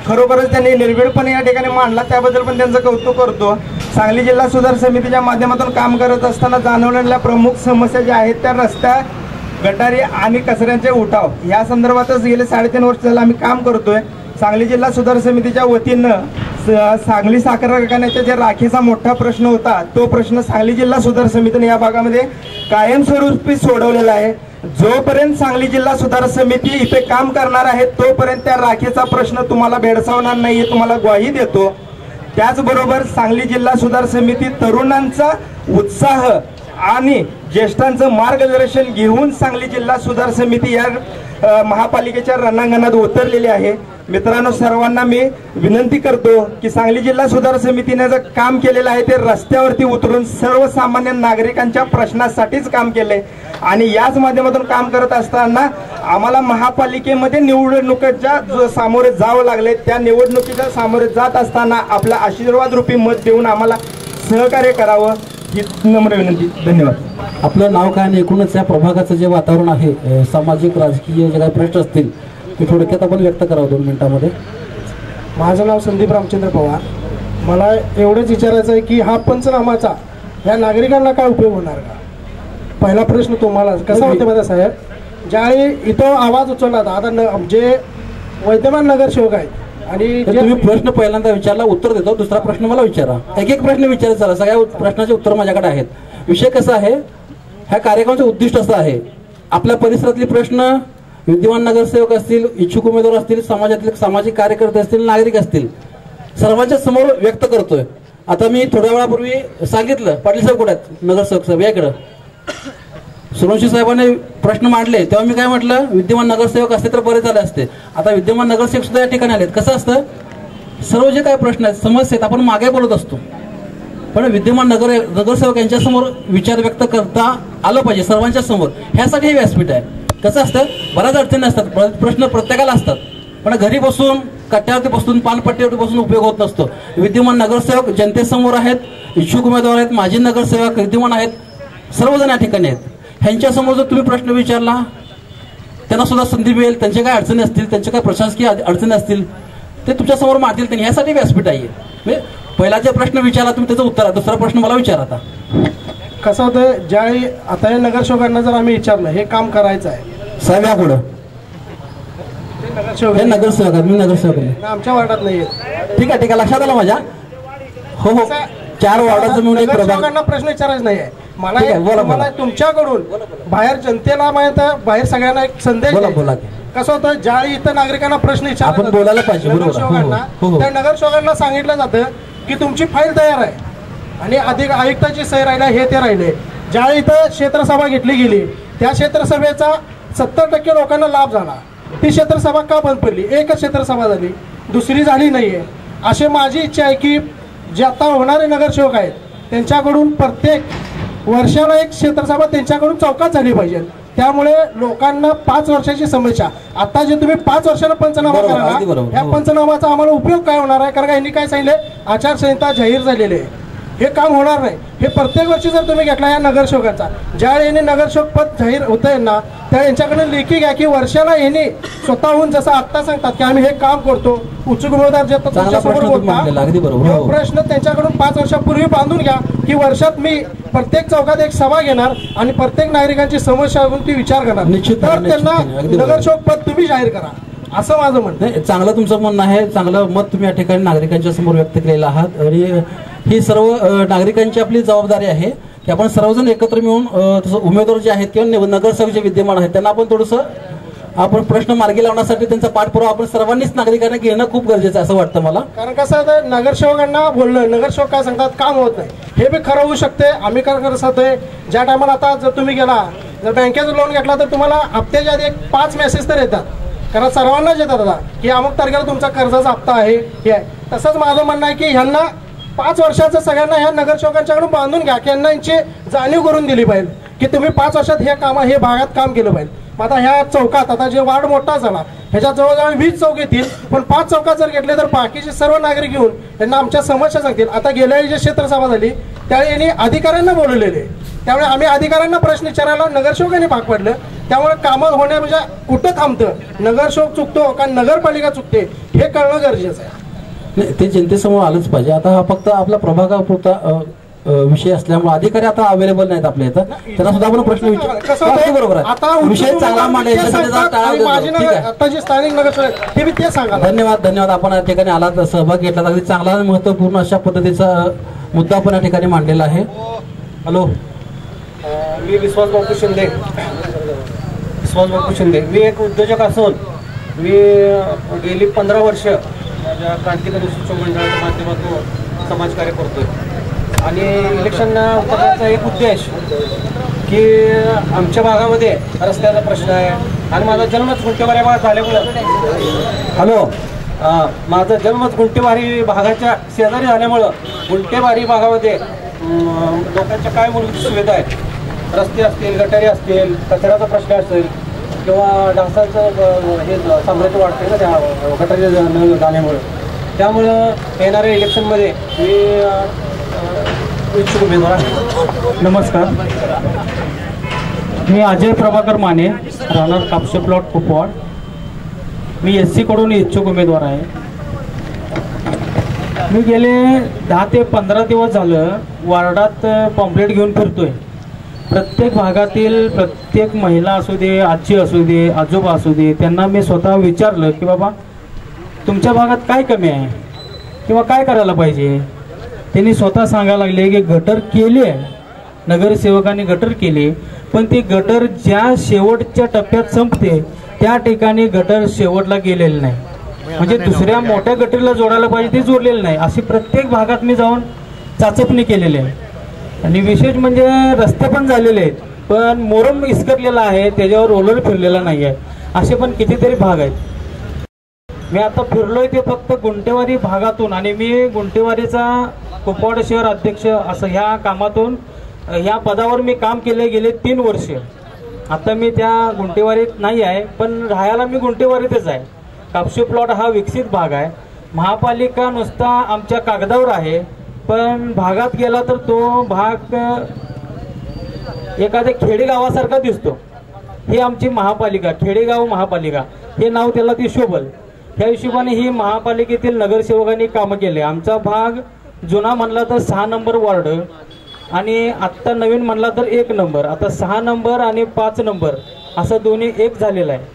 खरोखरच त्यांनी निर्भीडपणे या ठिकाणी मांडला, त्याबद्दल पण त्यांचं कौतुक करतो. सांगली जिल्हा सुधार समितीच्या माध्यमातून काम करत असताना जाणवलेल्या प्रमुख समस्या ज्या आहेत त्या रस्त्या, गटारी आणि कचऱ्यांचे उठाव या संदर्भातच गेले 3.5 वर्ष झालं आम्ही काम करतोय. सांगली जिल्हा सुधार समितीच्या वतीनं सांगली साखर कारखान्याच्या जे राखीचा मोठा प्रश्न होता तो प्रश्न सांगली जिल्हा सुधार समितीने या भागामध्ये कायमस्वरूपी सोडवलेला आहे. जोपर्यंत सांगली जिल्हा सुधार समिती इथे काम करणार आहे तोपर्यंत त्या राखीचा प्रश्न तुम्हाला भेडसावणार नाही, तुम्हाला ग्वाही देतो. त्याचबरोबर सांगली जिल्हा सुधार समिती तरुणांचा उत्साह आणि ज्येष्ठांचं मार्गदर्शन घेऊन सांगली जिल्हा सुधार समिती या महापालिकेच्या रणांगणात उतरलेली आहे. मित्रांनो, सर्वांना मी विनंती करतो की सांगली जिल्हा सुधार समितीने जे काम केलेलं आहे ते रस्त्यावरती उतरून सर्वसामान्य नागरिकांच्या प्रश्नासाठीच काम केले. आणि याच माध्यमातून काम करत असताना आम्हाला महापालिकेमध्ये निवडणुकीच्या सामोरे जावं लागले. त्या निवडणुकीच्या सामोरे जात असताना आपला आशीर्वाद रूपी मत देऊन आम्हाला सहकार्य करावं ही नम्र विनंती. धन्यवाद. आपलं नाव काय आणि एकूणच या प्रभागाचं जे वातावरण आहे, सामाजिक राजकीय जे काही प्रश्न असतील ते थोडक्यात आपण व्यक्त करावं 2 मिनिटांमध्ये. माझं नाव संदीप रामचंद्र पवार. मला एवढंच विचारायचं आहे की हा पंचनामाचा या नागरिकांना काय उपयोग होणार का? पहिला प्रश्न तुम्हाला कसा होता माहिती साहेब, ज्यावेळी इथं आवाज उचलला आता जे वैद्यमान नगरसेवक आहेत आणि तुम्ही प्रश्न पहिल्यांदा विचारला, उत्तर देतो. दुसरा प्रश्न मला विचारा. एक प्रश्न विचारायचा, सगळ्या प्रश्नाचे उत्तर माझ्याकडे आहेत. विषय कसा आहे, ह्या कार्यक्रमाचं उद्दिष्ट असं आहे, आपल्या परिसरातले प्रश्न विद्यमान नगरसेवक असतील, इच्छुक उमेदवार असतील, समाजातील सामाजिक कार्यकर्ते असतील, नागरिक असतील, सर्वांच्या समोर व्यक्त करतोय. आता मी थोड्या वेळापूर्वी सांगितलं, पाटील साहेब कुठे आहेत, नगरसेवक साहेब याकडं, सुरवंशी साहेबांनी प्रश्न मांडले तेव्हा मी काय म्हटलं, विद्यमान नगरसेवक असते तर बरे झाले असते. आता विद्यमान नगरसेवक सुद्धा या ठिकाणी आलेत. कसं असतं, सर्व जे काही प्रश्न आहेत, समस्या आहेत, आपण मागे बोलत असतो, पण विद्यमान नगरसेवक यांच्या समोर विचार व्यक्त करता आलं पाहिजे सर्वांच्या समोर. ह्यासाठी हे व्यासपीठ आहे. कसं असतं, बऱ्याच अडचणी असतात, प्रश्न प्रत्येकाला असतात, पण घरी बसून, कट्ट्यावरती बसून, पानपट्टीवरती बसून उपयोग होत नसतो. विद्यमान नगरसेवक जनतेसमोर आहेत, इच्छुक उमेदवार आहेत, माजी नगरसेवक विद्यमान आहेत, सर्वजण या ठिकाणी आहेत. ह्यांच्यासमोर जर तुम्ही प्रश्न विचारला, त्यांना सुद्धा संधी मिळेल. त्यांच्या काय अडचणी असतील, त्यांच्या काय प्रशासकीय अडचणी असतील ते तुमच्या समोर मांडतील त्यांनी. ह्यासाठी व्यासपीठ आहे. पहिला जे प्रश्न विचारला तुम्ही त्याचं उत्तर, दुसरा प्रश्न मला विचारा. आता कसं होतं, ज्यावेळी आता या नगरसेवकांना जर आम्ही विचारलं हे काम करायचं आहे साहेब या पुढं नगरसेवक, मी नगरसेवक आमच्या वार्डात नाहीये. ठीक आहे, लक्षात आलं माझ्या. हो हो, 4 वार्डाचं मिळून एक नगरसेवकांना प्रश्न विचारायचा नाहीये मला तुमच्याकडून बाहेर जनतेला माहित आहे, बाहेर सगळ्यांना एक संदेश. कसं होतं, ज्यावेळी इथं नागरिकांना प्रश्न विचारला बोलायला पाहिजे त्या नगरसेवकांना सांगितलं जातं की तुमची फाईल तयार आहे आणि आयुक्ताची सही राहिला, हे ते राहिले. ज्यावेळी इथं क्षेत्रसभा घेतली गेली त्या क्षेत्रसभेचा 70% लोकांना लाभ झाला. ती क्षेत्रसभा का बंद पडली? एकच क्षेत्रसभा झाली, दुसरी झाली नाहीये. अशी माझी इच्छा आहे की जे आता होणारे नगरसेवक आहेत त्यांच्याकडून प्रत्येक वर्षाला एक क्षेत्रसभा त्यांच्याकडून चौकात झाली पाहिजे. त्यामुळे लोकांना 5 वर्षाची समस्या, आता जे तुम्ही 5 वर्षाला पंचनामा करा ना, या पंचनामाचा आम्हाला उपयोग काय होणार आहे? कारण का यांनी काय सांगितले, आचारसंहिता जाहीर झालेली आहे, हे काम होणार नाही. हे प्रत्येक वर्षी जर तुम्ही घेतला या नगरसेवकांचा, ज्यावेळी यांनी नगरसेवक पद जाहीर होतं यांना, त्या यांच्याकडे लेखी घ्या की वर्षाला यांनी स्वतःहून जसं आत्ता सांगतात की आम्ही हे काम करतो, उच्च उमेदवार जे तुमच्यासमोर बोलतात, प्रश्न त्यांच्याकडून 5 वर्षापूर्वी बांधून घ्या की वर्षात मी प्रत्येक चौकात एक सभा घेणार आणि प्रत्येक नागरिकांची समस्या घेऊन ती विचार करणार, तर त्यांना नगरसेवक पद तुम्ही जाहीर करा, असं माझं म्हणणं आहे. चांगलं तुमचं म्हणणं आहे, चांगलं मत तुम्ही या ठिकाणी नागरिकांच्या समोर व्यक्त केलेलं आहात. आणि ही सर्व नागरिकांची आपली जबाबदारी आहे की आपण सर्वजण एकत्र मिळून उमेदवार जे आहेत किंवा नगरसेवक जे विद्यमान आहेत त्यांना आपण थोडंसं आपण प्रश्न मार्गी लावण्यासाठी त्यांचा पाठपुरावा आपण सर्वांनीच नागरिकांना घेणं खूप गरजेचं आहे असं वाटतं मला. कारण कसं आहे, नगरसेवकांना बोलणं, नगरसेवक काय सांगतात काम होत नाही, हे बी खरं होऊ शकते. आम्ही काय करत आहे, ज्या टायमाला आता जर तुम्ही गेला, जर बँकेचं लोन घेतला तर तुम्हाला हप्त्याच्या आधी 5 मेसेज तर येतात, कारण सर्वांनाच येतात आता की अमुक तारखेला तुमचा कर्जाचा हप्ता आहे, हे आहे. तसंच माझं म्हणणं आहे की ह्यांना 5 वर्षाचं सगळ्यांना ह्या नगरसेवकांच्याकडून बांधून घ्या की यांना यांची जाणीव करून दिली पाहिजे की तुम्ही 5 वर्षात हे भागात काम केलं पाहिजे. आता ह्या चौकात आता जे वार्ड मोठा झाला ह्याच्यात जवळजवळ 20 चौक येतील, पण 5 चौकात जर घेतले तर बाकीचे सर्व नागरिक येऊन त्यांना आमच्या समस्या सांगतील. आता गेल्या वेळी जे क्षेत्रसभा झाली त्यावेळी यांनी अधिकाऱ्यांना बोलवलेले, त्यामुळे आम्ही अधिकाऱ्यांना प्रश्न विचारायला नगरसेवकांनी भाग पडलं. त्यामुळे कामं होण्या म्हणजे कुठं थांबतं, नगरसेवक चुकतो का नगरपालिका चुकते हे कळणं गरजेचं आहे. नाही, ते जनतेसमोर आलंच पाहिजे. आता हा फक्त आपला प्रभागापुरता विषय असल्यामुळे अधिकारी आता अवेलेबल नाहीत आपल्या इथं, त्यांना सुद्धा आपण प्रश्न विचार बरोबर आहे. विषय चांगला मांडायचा. धन्यवाद. आपण या ठिकाणी आलात, सहभाग घेतला, अगदी चांगला महत्वपूर्ण अशा पद्धतीचा मुद्दा आपण या ठिकाणी मांडलेला आहे. हॅलो, मी विश्वास बापू शिंदे. मी एक उद्योजक असून मी गेली 15 वर्ष माझ्या क्रांतिकारी शिक्षण मंडळाच्या माध्यमातून समाजकार्य करतोय. आणि इलेक्शन उतरण्याचा एक उद्देश की आमच्या भागामध्ये रस्त्याचा प्रश्न आहे आणि माझा जन्मच गुंटेवारी भागात झाल्यामुळं माझा जन्मच गुंटेवारी भागाच्या शेजारी झाल्यामुळं गुंटेवारी भागामध्ये लोकांच्या काय मूलभूत सुविधा आहेत, रस्ते असतील, गटारी असतील, कचऱ्याचा प्रश्न असेल किंवा डासांचं हे साम्राज्य वाढते ना त्या गटारी जाण्यामुळं, त्यामुळं येणाऱ्या इलेक्शनमध्ये मी इच्छुक उमेदवार आहे. नमस्कार, मी अजय प्रभाकर माने, राहणार कापसे प्लॉट कुपवाड. मी SC कडून इच्छुक उमेदवार आहे. मी गेले 10 ते 15 दिवस झालं वार्डात पॉम्पलेट घेऊन फिरतोय. प्रत्येक भागातील प्रत्येक महिला असू दे, आजी असू दे, आजोबा असू दे, त्यांना मी स्वतः विचारलं की बाबा तुमच्या भागात काय कमी आहे किंवा काय करायला पाहिजे. त्यांनी स्वतः सांगायला लागले की गटर केली आहे, नगरसेवकांनी गटर केली, पण ती गटर ज्या शेवटच्या टप्प्यात संपते त्या ठिकाणी गटर शेवटला गेलेलं नाही, म्हणजे दुसऱ्या मोठ्या गटरीला जोडायला पाहिजे ते जोडलेलं नाही. अशी प्रत्येक भागात मी जाऊन चाचपणी केलेली आहे. आणि विशेष म्हणजे रस्ते पण झालेले आहेत, पण मोरम इसकरलेला आहे, त्याच्यावर रोलर फिरलेला नाही आहे. असे पण कितीतरी भाग आहेत. मी आता फिरलोय ते फक्त गुंटेवारी भागातून, आणि मी गुंटेवारीचा कुपवाड शहर अध्यक्ष असं ह्या कामातून ह्या पदावर मी काम केले गेले 3 वर्ष. आता मी त्या गुंटेवारीत नाही आहे, पण राहायला मी गुंटेवारीतच आहे. कापशी प्लॉट हा विकसित भाग आहे. महापालिका नुसता आमच्या कागदावर आहे, पण भागात गेला तर तो भाग एखाद्या खेडेगावासारखा दिसतो. ही आमची महापालिका, खेडेगाव महापालिका हे नाव त्याला ती शोभल. ह्या हिशोबाने ही महापालिकेतील नगरसेवकांनी कामं केले. आमचा भाग जुना म्हणला तर 6 नंबर वार्ड, आणि आत्ता नवीन म्हणला तर 1 नंबर. आता 6 नंबर आणि 5 नंबर असं दोन्ही एक झालेलं आहे.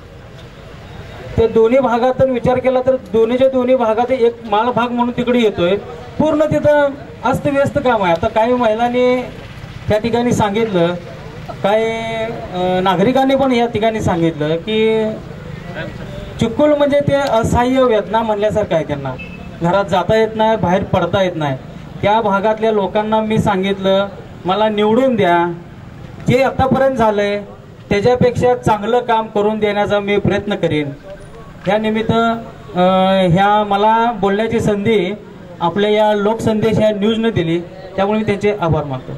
त्या दोन्ही भागात विचार केला तर दोन्हीच्या दोन्ही भागात एक माल भाग म्हणून तिकडे येतोय. पूर्ण तिथं अस्तव्यस्त काम आहे. आता काही महिलांनी त्या ठिकाणी सांगितलं, काही नागरिकांनी पण या ठिकाणी सांगितलं की चिक्कुल म्हणजे ते असहाय्य वेदना म्हणल्यासारखं आहे. त्यांना घरात जाता येत नाही, बाहेर पडता येत नाही. त्या भागातल्या लोकांना मी सांगितलं मला निवडून द्या, जे आतापर्यंत झालंय त्याच्यापेक्षा चांगलं काम करून देण्याचा मी प्रयत्न करीन. या निमित्त ह्या मला बोलण्याची संधी आपल्या या लोकसंदेश या न्यूजने दिली, त्यामुळे मी त्यांचे आभार मानतो.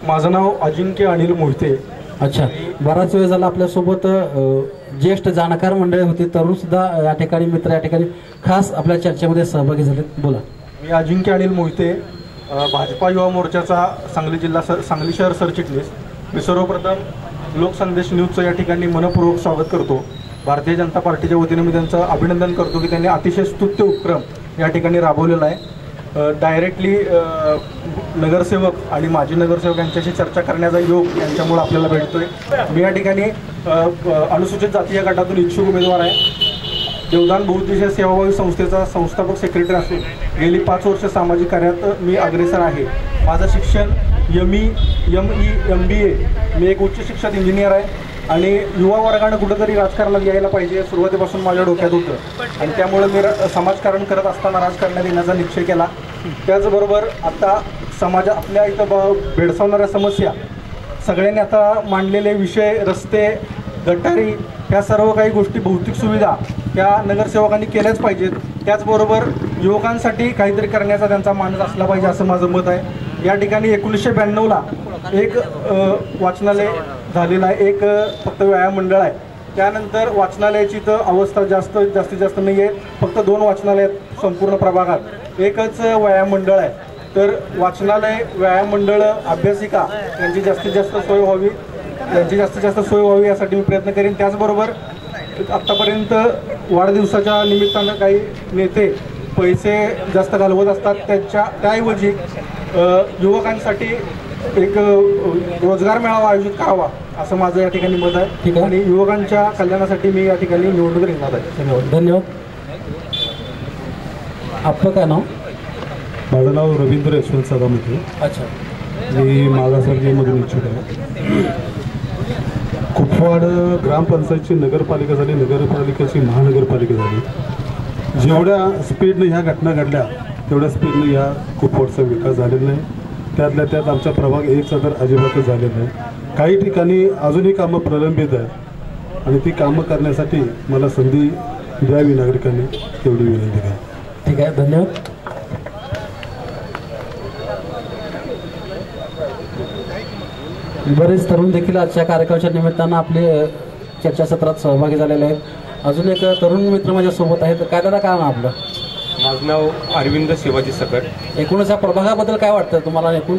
माझं नाव अजिंक्य अनिल मोहिते. अच्छा, बराच वेळ झाला आपल्यासोबत ज्येष्ठ जाणकार मंडळी होती, तरुण सुद्धा या ठिकाणी, मित्र या ठिकाणी खास आपल्या चर्चेमध्ये सहभागी झाले. बोला. मी अजिंक्य अनिल मोहिते, भाजपा युवा मोर्चाचा सांगली जिल्हा सांगली शहर सरचिटणीस. मी सर्वप्रथम लोकसंदेश न्यूजचं या ठिकाणी मनपूर्वक स्वागत करतो. भारतीय जनता पार्टीच्या वतीने मी त्यांचं अभिनंदन करतो की त्यांनी अतिशय स्तुत्य उपक्रम या ठिकाणी राबवलेला आहे. डायरेक्टली नगरसेवक आणि माजी नगरसेवक यांच्याशी चर्चा करण्याचा योग यांच्यामुळे आपल्याला भेटतोय. मी या ठिकाणी अनुसूचित जातीय गटातून इच्छुक उमेदवार आहे. देवदान बहुउद्देशीय सेवाभावी संस्थेचा संस्थापक सेक्रेटरी असून गेली 5 वर्ष सामाजिक कार्यात मी अग्रेसर आहे. माझं शिक्षण ME MBA. मी एक उच्च शिक्षित इंजिनियर आहे आणि युवा वर्गानं कुठंतरी राजकारणात यायला पाहिजे सुरुवातीपासून माझ्या डोक्यात होतं आणि त्यामुळे मी समाजकारण करत असताना राजकारणात येण्याचा निश्चय केला. त्याचबरोबर आता आपल्या इथं भेडसावणाऱ्या समस्या सगळ्यांनी आता मांडलेले विषय, रस्ते, गटारी, ह्या सर्व काही गोष्टी, भौतिक सुविधा त्या नगरसेवकांनी केल्याच पाहिजेत. त्याचबरोबर युवकांसाठी काहीतरी करण्याचा त्यांचा मानस असला पाहिजे असं माझं मत आहे. या ठिकाणी 1992ला एक वाचनालय झालेलं आहे, एक फक्त व्यायाम मंडळ आहे. त्यानंतर वाचनालयाची तर अवस्था जास्तीत जास्त नाही आहे. फक्त 2 वाचनालय आहेत संपूर्ण प्रभागात, एकच व्यायाम मंडळ आहे. तर वाचनालय, व्यायाम मंडळ, अभ्यासिका यांची जास्तीत जास्त सोय व्हावी यासाठी मी प्रयत्न करेन. त्याचबरोबर आत्तापर्यंत वाढदिवसाच्या निमित्तानं काही नेते पैसे जास्त घालवत असतात, त्याऐवजी युवकांसाठी एक रोजगार मेळावा आयोजित करावा असं माझं या ठिकाणी मत आहे आणि युवकांच्या कल्याणासाठी मी या ठिकाणी निवडणूक रिंगणात आहे. धन्यवाद. आपलं काय नाव? माझं नाव रवींद्र यशवंत सदामते. अच्छा. मी मागासवर्गीयमधून इच्छुक आहे. कुपवाड ग्रामपंचायतची नगरपालिका झाली, नगरपालिकेची महानगरपालिका झाली. जेवढ्या स्पीडनं ह्या घटना घडल्या तेवढ्या स्पीडनं ह्या कुपवाडचा विकास झालेला नाही. त्यातल्या त्यात आमचा प्रभाग 1चा तर अजिबातच झालेला नाही. काही ठिकाणी अजूनही कामं प्रलंबित आहेत आणि ती कामं करण्यासाठी मला संधी द्यावी नागरिकांनी, तेवढी विनंती आहे. ठीक आहे, धन्यवाद. बरेच तरुण देखील आजच्या कार्यक्रमाच्या निमित्तानं आपले चर्चासत्रात सहभागी झालेले आहेत. अजून एक तरुण मित्र माझ्यासोबत आहेत. काय दादा, काय नाव आपलं? माझं नाव अरविंद शिवाजी सकट. एकूणच या प्रभागाबद्दल काय वाटतं तुम्हाला? एकूण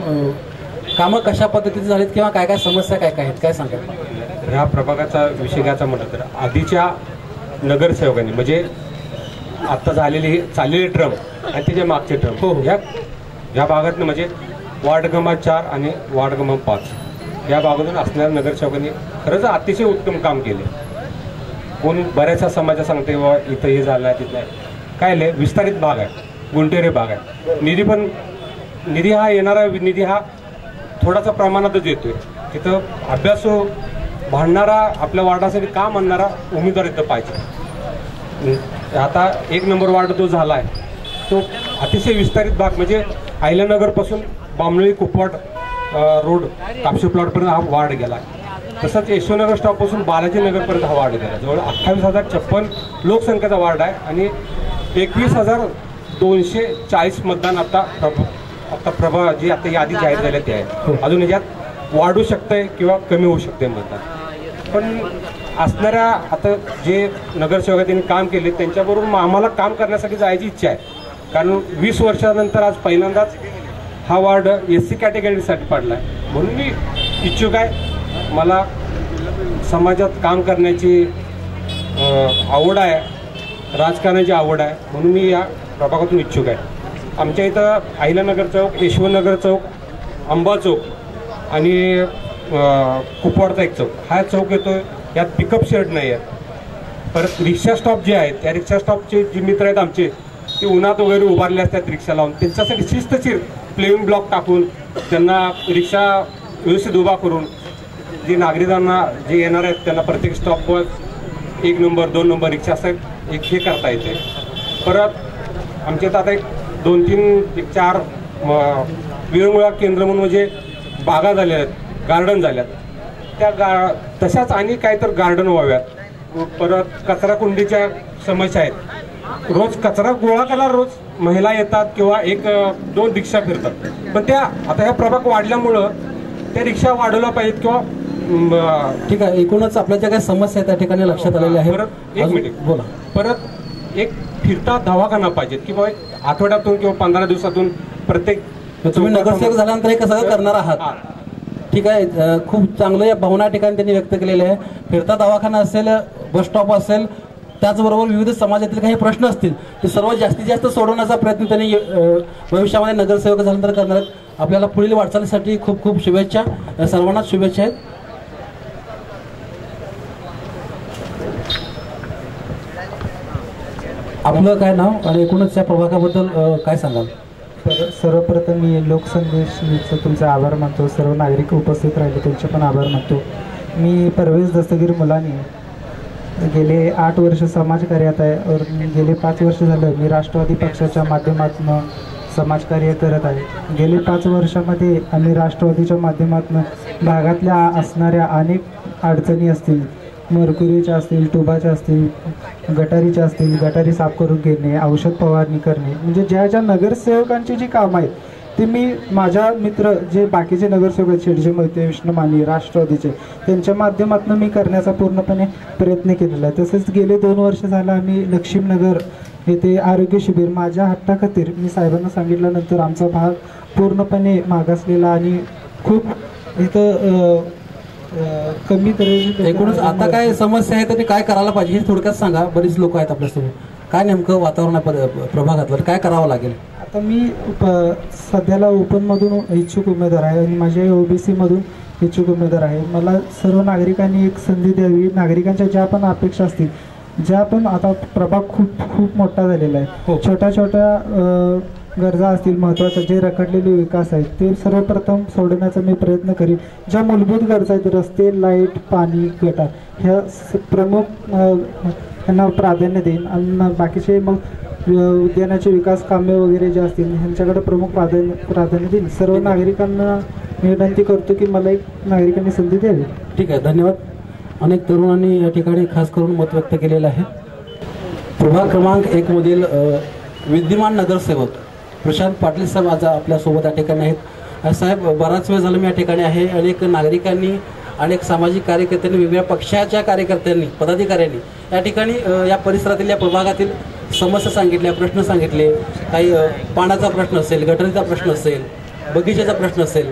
कामं कशा पद्धतीने झालीत किंवा काय काय समस्या काय काय आहेत, काय सांगा? ह्या प्रभागाचा विषय घ्यायचा म्हटलं तर आधीच्या नगरसेवकांनी म्हणजे आता चाललेले ट्रम आणि त्याच्या मागचे ट्रम ह्या भागातनं म्हणजे वार्ड क्रमांक 4 आणि वार्ड क्रमांक 5 या भागातून असणाऱ्या नगरसेवकांनी खरंच अतिशय उत्तम काम केले. कोण बऱ्याचशा समाजा सांगते बाबा इथं हे झालं आहे, तिथं नाही. काय आहे, विस्तारित भाग आहे, गुंटेरे भाग आहे. निधी हा येणारा निधी हा थोडासा प्रमाणातच येतोय. तिथं अभ्यासू भांडणारा, आपल्या वार्डासाठी काम आणणारा उमेदवार इथं पाहिजे. आता 1 नंबर वार्ड जो झाला आहे तो अतिशय विस्तारित भाग म्हणजे अहिल्यानगरपासून बामणोळी कुपवाड रोड कापशी प्लॉटपर्यंत हा वार्ड गेला. तसंच यशवंतनगर स्टॉपपासून बालाजीनगरपर्यंत हा वार्ड गेला. जवळ 28,056 लोकसंख्येचा वार्ड आहे आणि 21,240 मतदान आता प्रभा जी आता यादी जाहीर झाल्या ते आहे. अजून याच्यात वाढू शकतंय किंवा कमी होऊ शकते मतदान. पण असणाऱ्या आता जे नगरसेवकांनी काम केले त्यांच्याबरोबर आम्हाला काम करण्यासाठी जायची इच्छा आहे. कारण 20 वर्षानंतर आज पहिल्यांदाच हा वार्ड SC कॅटेगरीसाठी पडला आहे. म्हणून मी इच्छुक आहे. मला समाजात काम करण्याची आवड आहे, राजकारणाची आवड आहे, म्हणून मी या प्रभागातून इच्छुक आहे. आमच्या इथं अहिल्यानगर चौक, यशवंतनगर चौक, अंबा चौक आणि कुपवाडचा एक चौक हा चौक येतो. यात पिकअप शेड नाही आहे. परत रिक्षा स्टॉप जे आहेत त्या रिक्षा स्टॉपचे जे मित्र आहेत आमचे ते उन्हात वगैरे उभारले असतात रिक्षा लावून, त्यांच्यासाठी शिस्तशीर प्लेविंग ब्लॉक टाकून त्यांना रिक्षा व्यवस्थित उभा करून जे नागरिकांना जे येणार आहेत त्यांना प्रत्येक स्टॉपवर 1 नंबर 2 नंबर रिक्षा असं एक हे करता येते. परत आमच्या इथं आता 2-3-4 विरंगुळा केंद्र म्हणून म्हणजे बागा झाल्या आहेत, गार्डन झाल्यात. त्या तशाच आणि काय तर गार्डन व्हाव्यात. परत कचरा कुंडीच्या समस्या आहेत. रोज कचरा गोळा करायला रोज महिला येतात किंवा 1-2 रिक्षा फिरतात. पण त्या आता ह्या प्रभाग वाढल्यामुळं त्या रिक्षा वाढवल्या पाहिजेत किंवा ठीक आहे, एकूणच आपल्या ज्या काही समस्या त्या ठिकाणी लक्षात आलेल्या आहेत. एक मिनिट बोला. परत एक फिरता दवाखाना पाहिजे किंवा आठवड्यातून किंवा 15 दिवसातून प्रत्येक. तुम्ही नगरसेवक झाल्यानंतर हे कसं करणार आहात? ठीक आहे, खूप चांगलं या भावना ठिकाणी त्यांनी व्यक्त केलेल्या आहे. फिरता दवाखाना असेल, बस स्टॉप असेल, त्याचबरोबर विविध समाजातील काही प्रश्न असतील ते सर्व जास्तीत जास्त सोडवण्याचा प्रयत्न त्यांनी भविष्यामध्ये नगरसेवक झाल्यानंतर करणार आहेत. आपल्याला पुढील वाटचालीसाठी खूप खूप शुभेच्छा, सर्वांनाच शुभेच्छा आहेत. आपलं काय नाव आणि एकूणच या प्रभागाबद्दल काय सांगाल? सर्वप्रथम मी लोकसंदेश न्यूजचं तुमचे आभार मानतो. सर्व नागरिक उपस्थित राहिले त्यांचे पण आभार मानतो. मी परवेज दस्तगीर मुलानी गेले 8 वर्ष समाजकार्यात आहे और गेले 5 वर्ष झालं मी राष्ट्रवादी पक्षाच्या माध्यमातून समाजकार्य करत आहे. गेले 5 वर्षामध्ये आम्ही राष्ट्रवादीच्या माध्यमातून भागातल्या असणाऱ्या अनेक अडचणी असतील, मरकुरीच्या असतील, टुबाच्या असतील, गटारीच्या असतील, गटारी साफ करून घेणे, औषध फवारणी करणे, म्हणजे ज्या ज्या नगरसेवकांची जी कामं आहेत ते मी माझ्या मित्र जे बाकीचे नगरसेवक आहेत, शेडजे मोहिते, विष्णू माने, राष्ट्रवादीचे, त्यांच्या माध्यमातून मी करण्याचा पूर्णपणे प्रयत्न केलेला आहे. तसेच गेले 2 वर्ष झालं आम्ही लक्ष्मीनगर येथे आरोग्य शिबिर माझ्या हट्टाखातीर मी साहेबांना सांगितल्यानंतर आमचा भाग पूर्णपणे मागासलेला आणि खूप इथं कमी तरी. एकूणच आता काय समस्या आहे तर ते काय करायला पाहिजे हे थोडक्यात सांगा. बरीच लोक आहेत आपल्यासोबत, काय नेमकं वातावरण प्रभागातलं, काय करावं लागेल? आता मी सध्याला ओपनमधून इच्छुक उमेदवार आहे आणि माझ्या ओबीसीमधून इच्छुक उमेदवार आहे. मला सर्व नागरिकांनी एक संधी द्यावी. नागरिकांच्या ज्या पण अपेक्षा असतील, ज्या पण आता प्रभाग खूप खूप मोठा झालेला आहे, छोट्या छोट्या गरजा असतील, महत्त्वाच्या जे रखडलेले विकास आहेत ते सर्वप्रथम सोडवण्याचा मी प्रयत्न करीन. ज्या मूलभूत गरजा आहेत, रस्ते, लाईट, पाणी, गटार, ह्या प्रमुख यांना प्राधान्य देईन आणि बाकीचे मग उद्यानाचे विकास कामे वगैरे जे असतील ह्यांच्याकडे प्रमुख प्राधान्य देईन. सर्व नागरिकांना विनंती करतो की मला एक नागरिकांनी संधी द्यावी. ठीक आहे, धन्यवाद. अनेक तरुणांनी या ठिकाणी खास करून मत व्यक्त केलेलं आहे. प्रभाग क्रमांक 1 मधील विद्यमान नगरसेवक प्रशांत पाटील साहेब आज आपल्यासोबत या ठिकाणी आहेत. साहेब, बराच वेळ झाला मी या ठिकाणी आहे. अनेक नागरिकांनी, अनेक सामाजिक कार्यकर्त्यांनी, वेगवेगळ्या पक्षाच्या कार्यकर्त्यांनी, पदाधिकाऱ्यांनी या ठिकाणी या परिसरातील, या प्रभागातील समस्या सांगितल्या, प्रश्न सांगितले. काही पाण्याचा प्रश्न असेल, गटरीचा प्रश्न असेल, बगीचाचा प्रश्न असेल,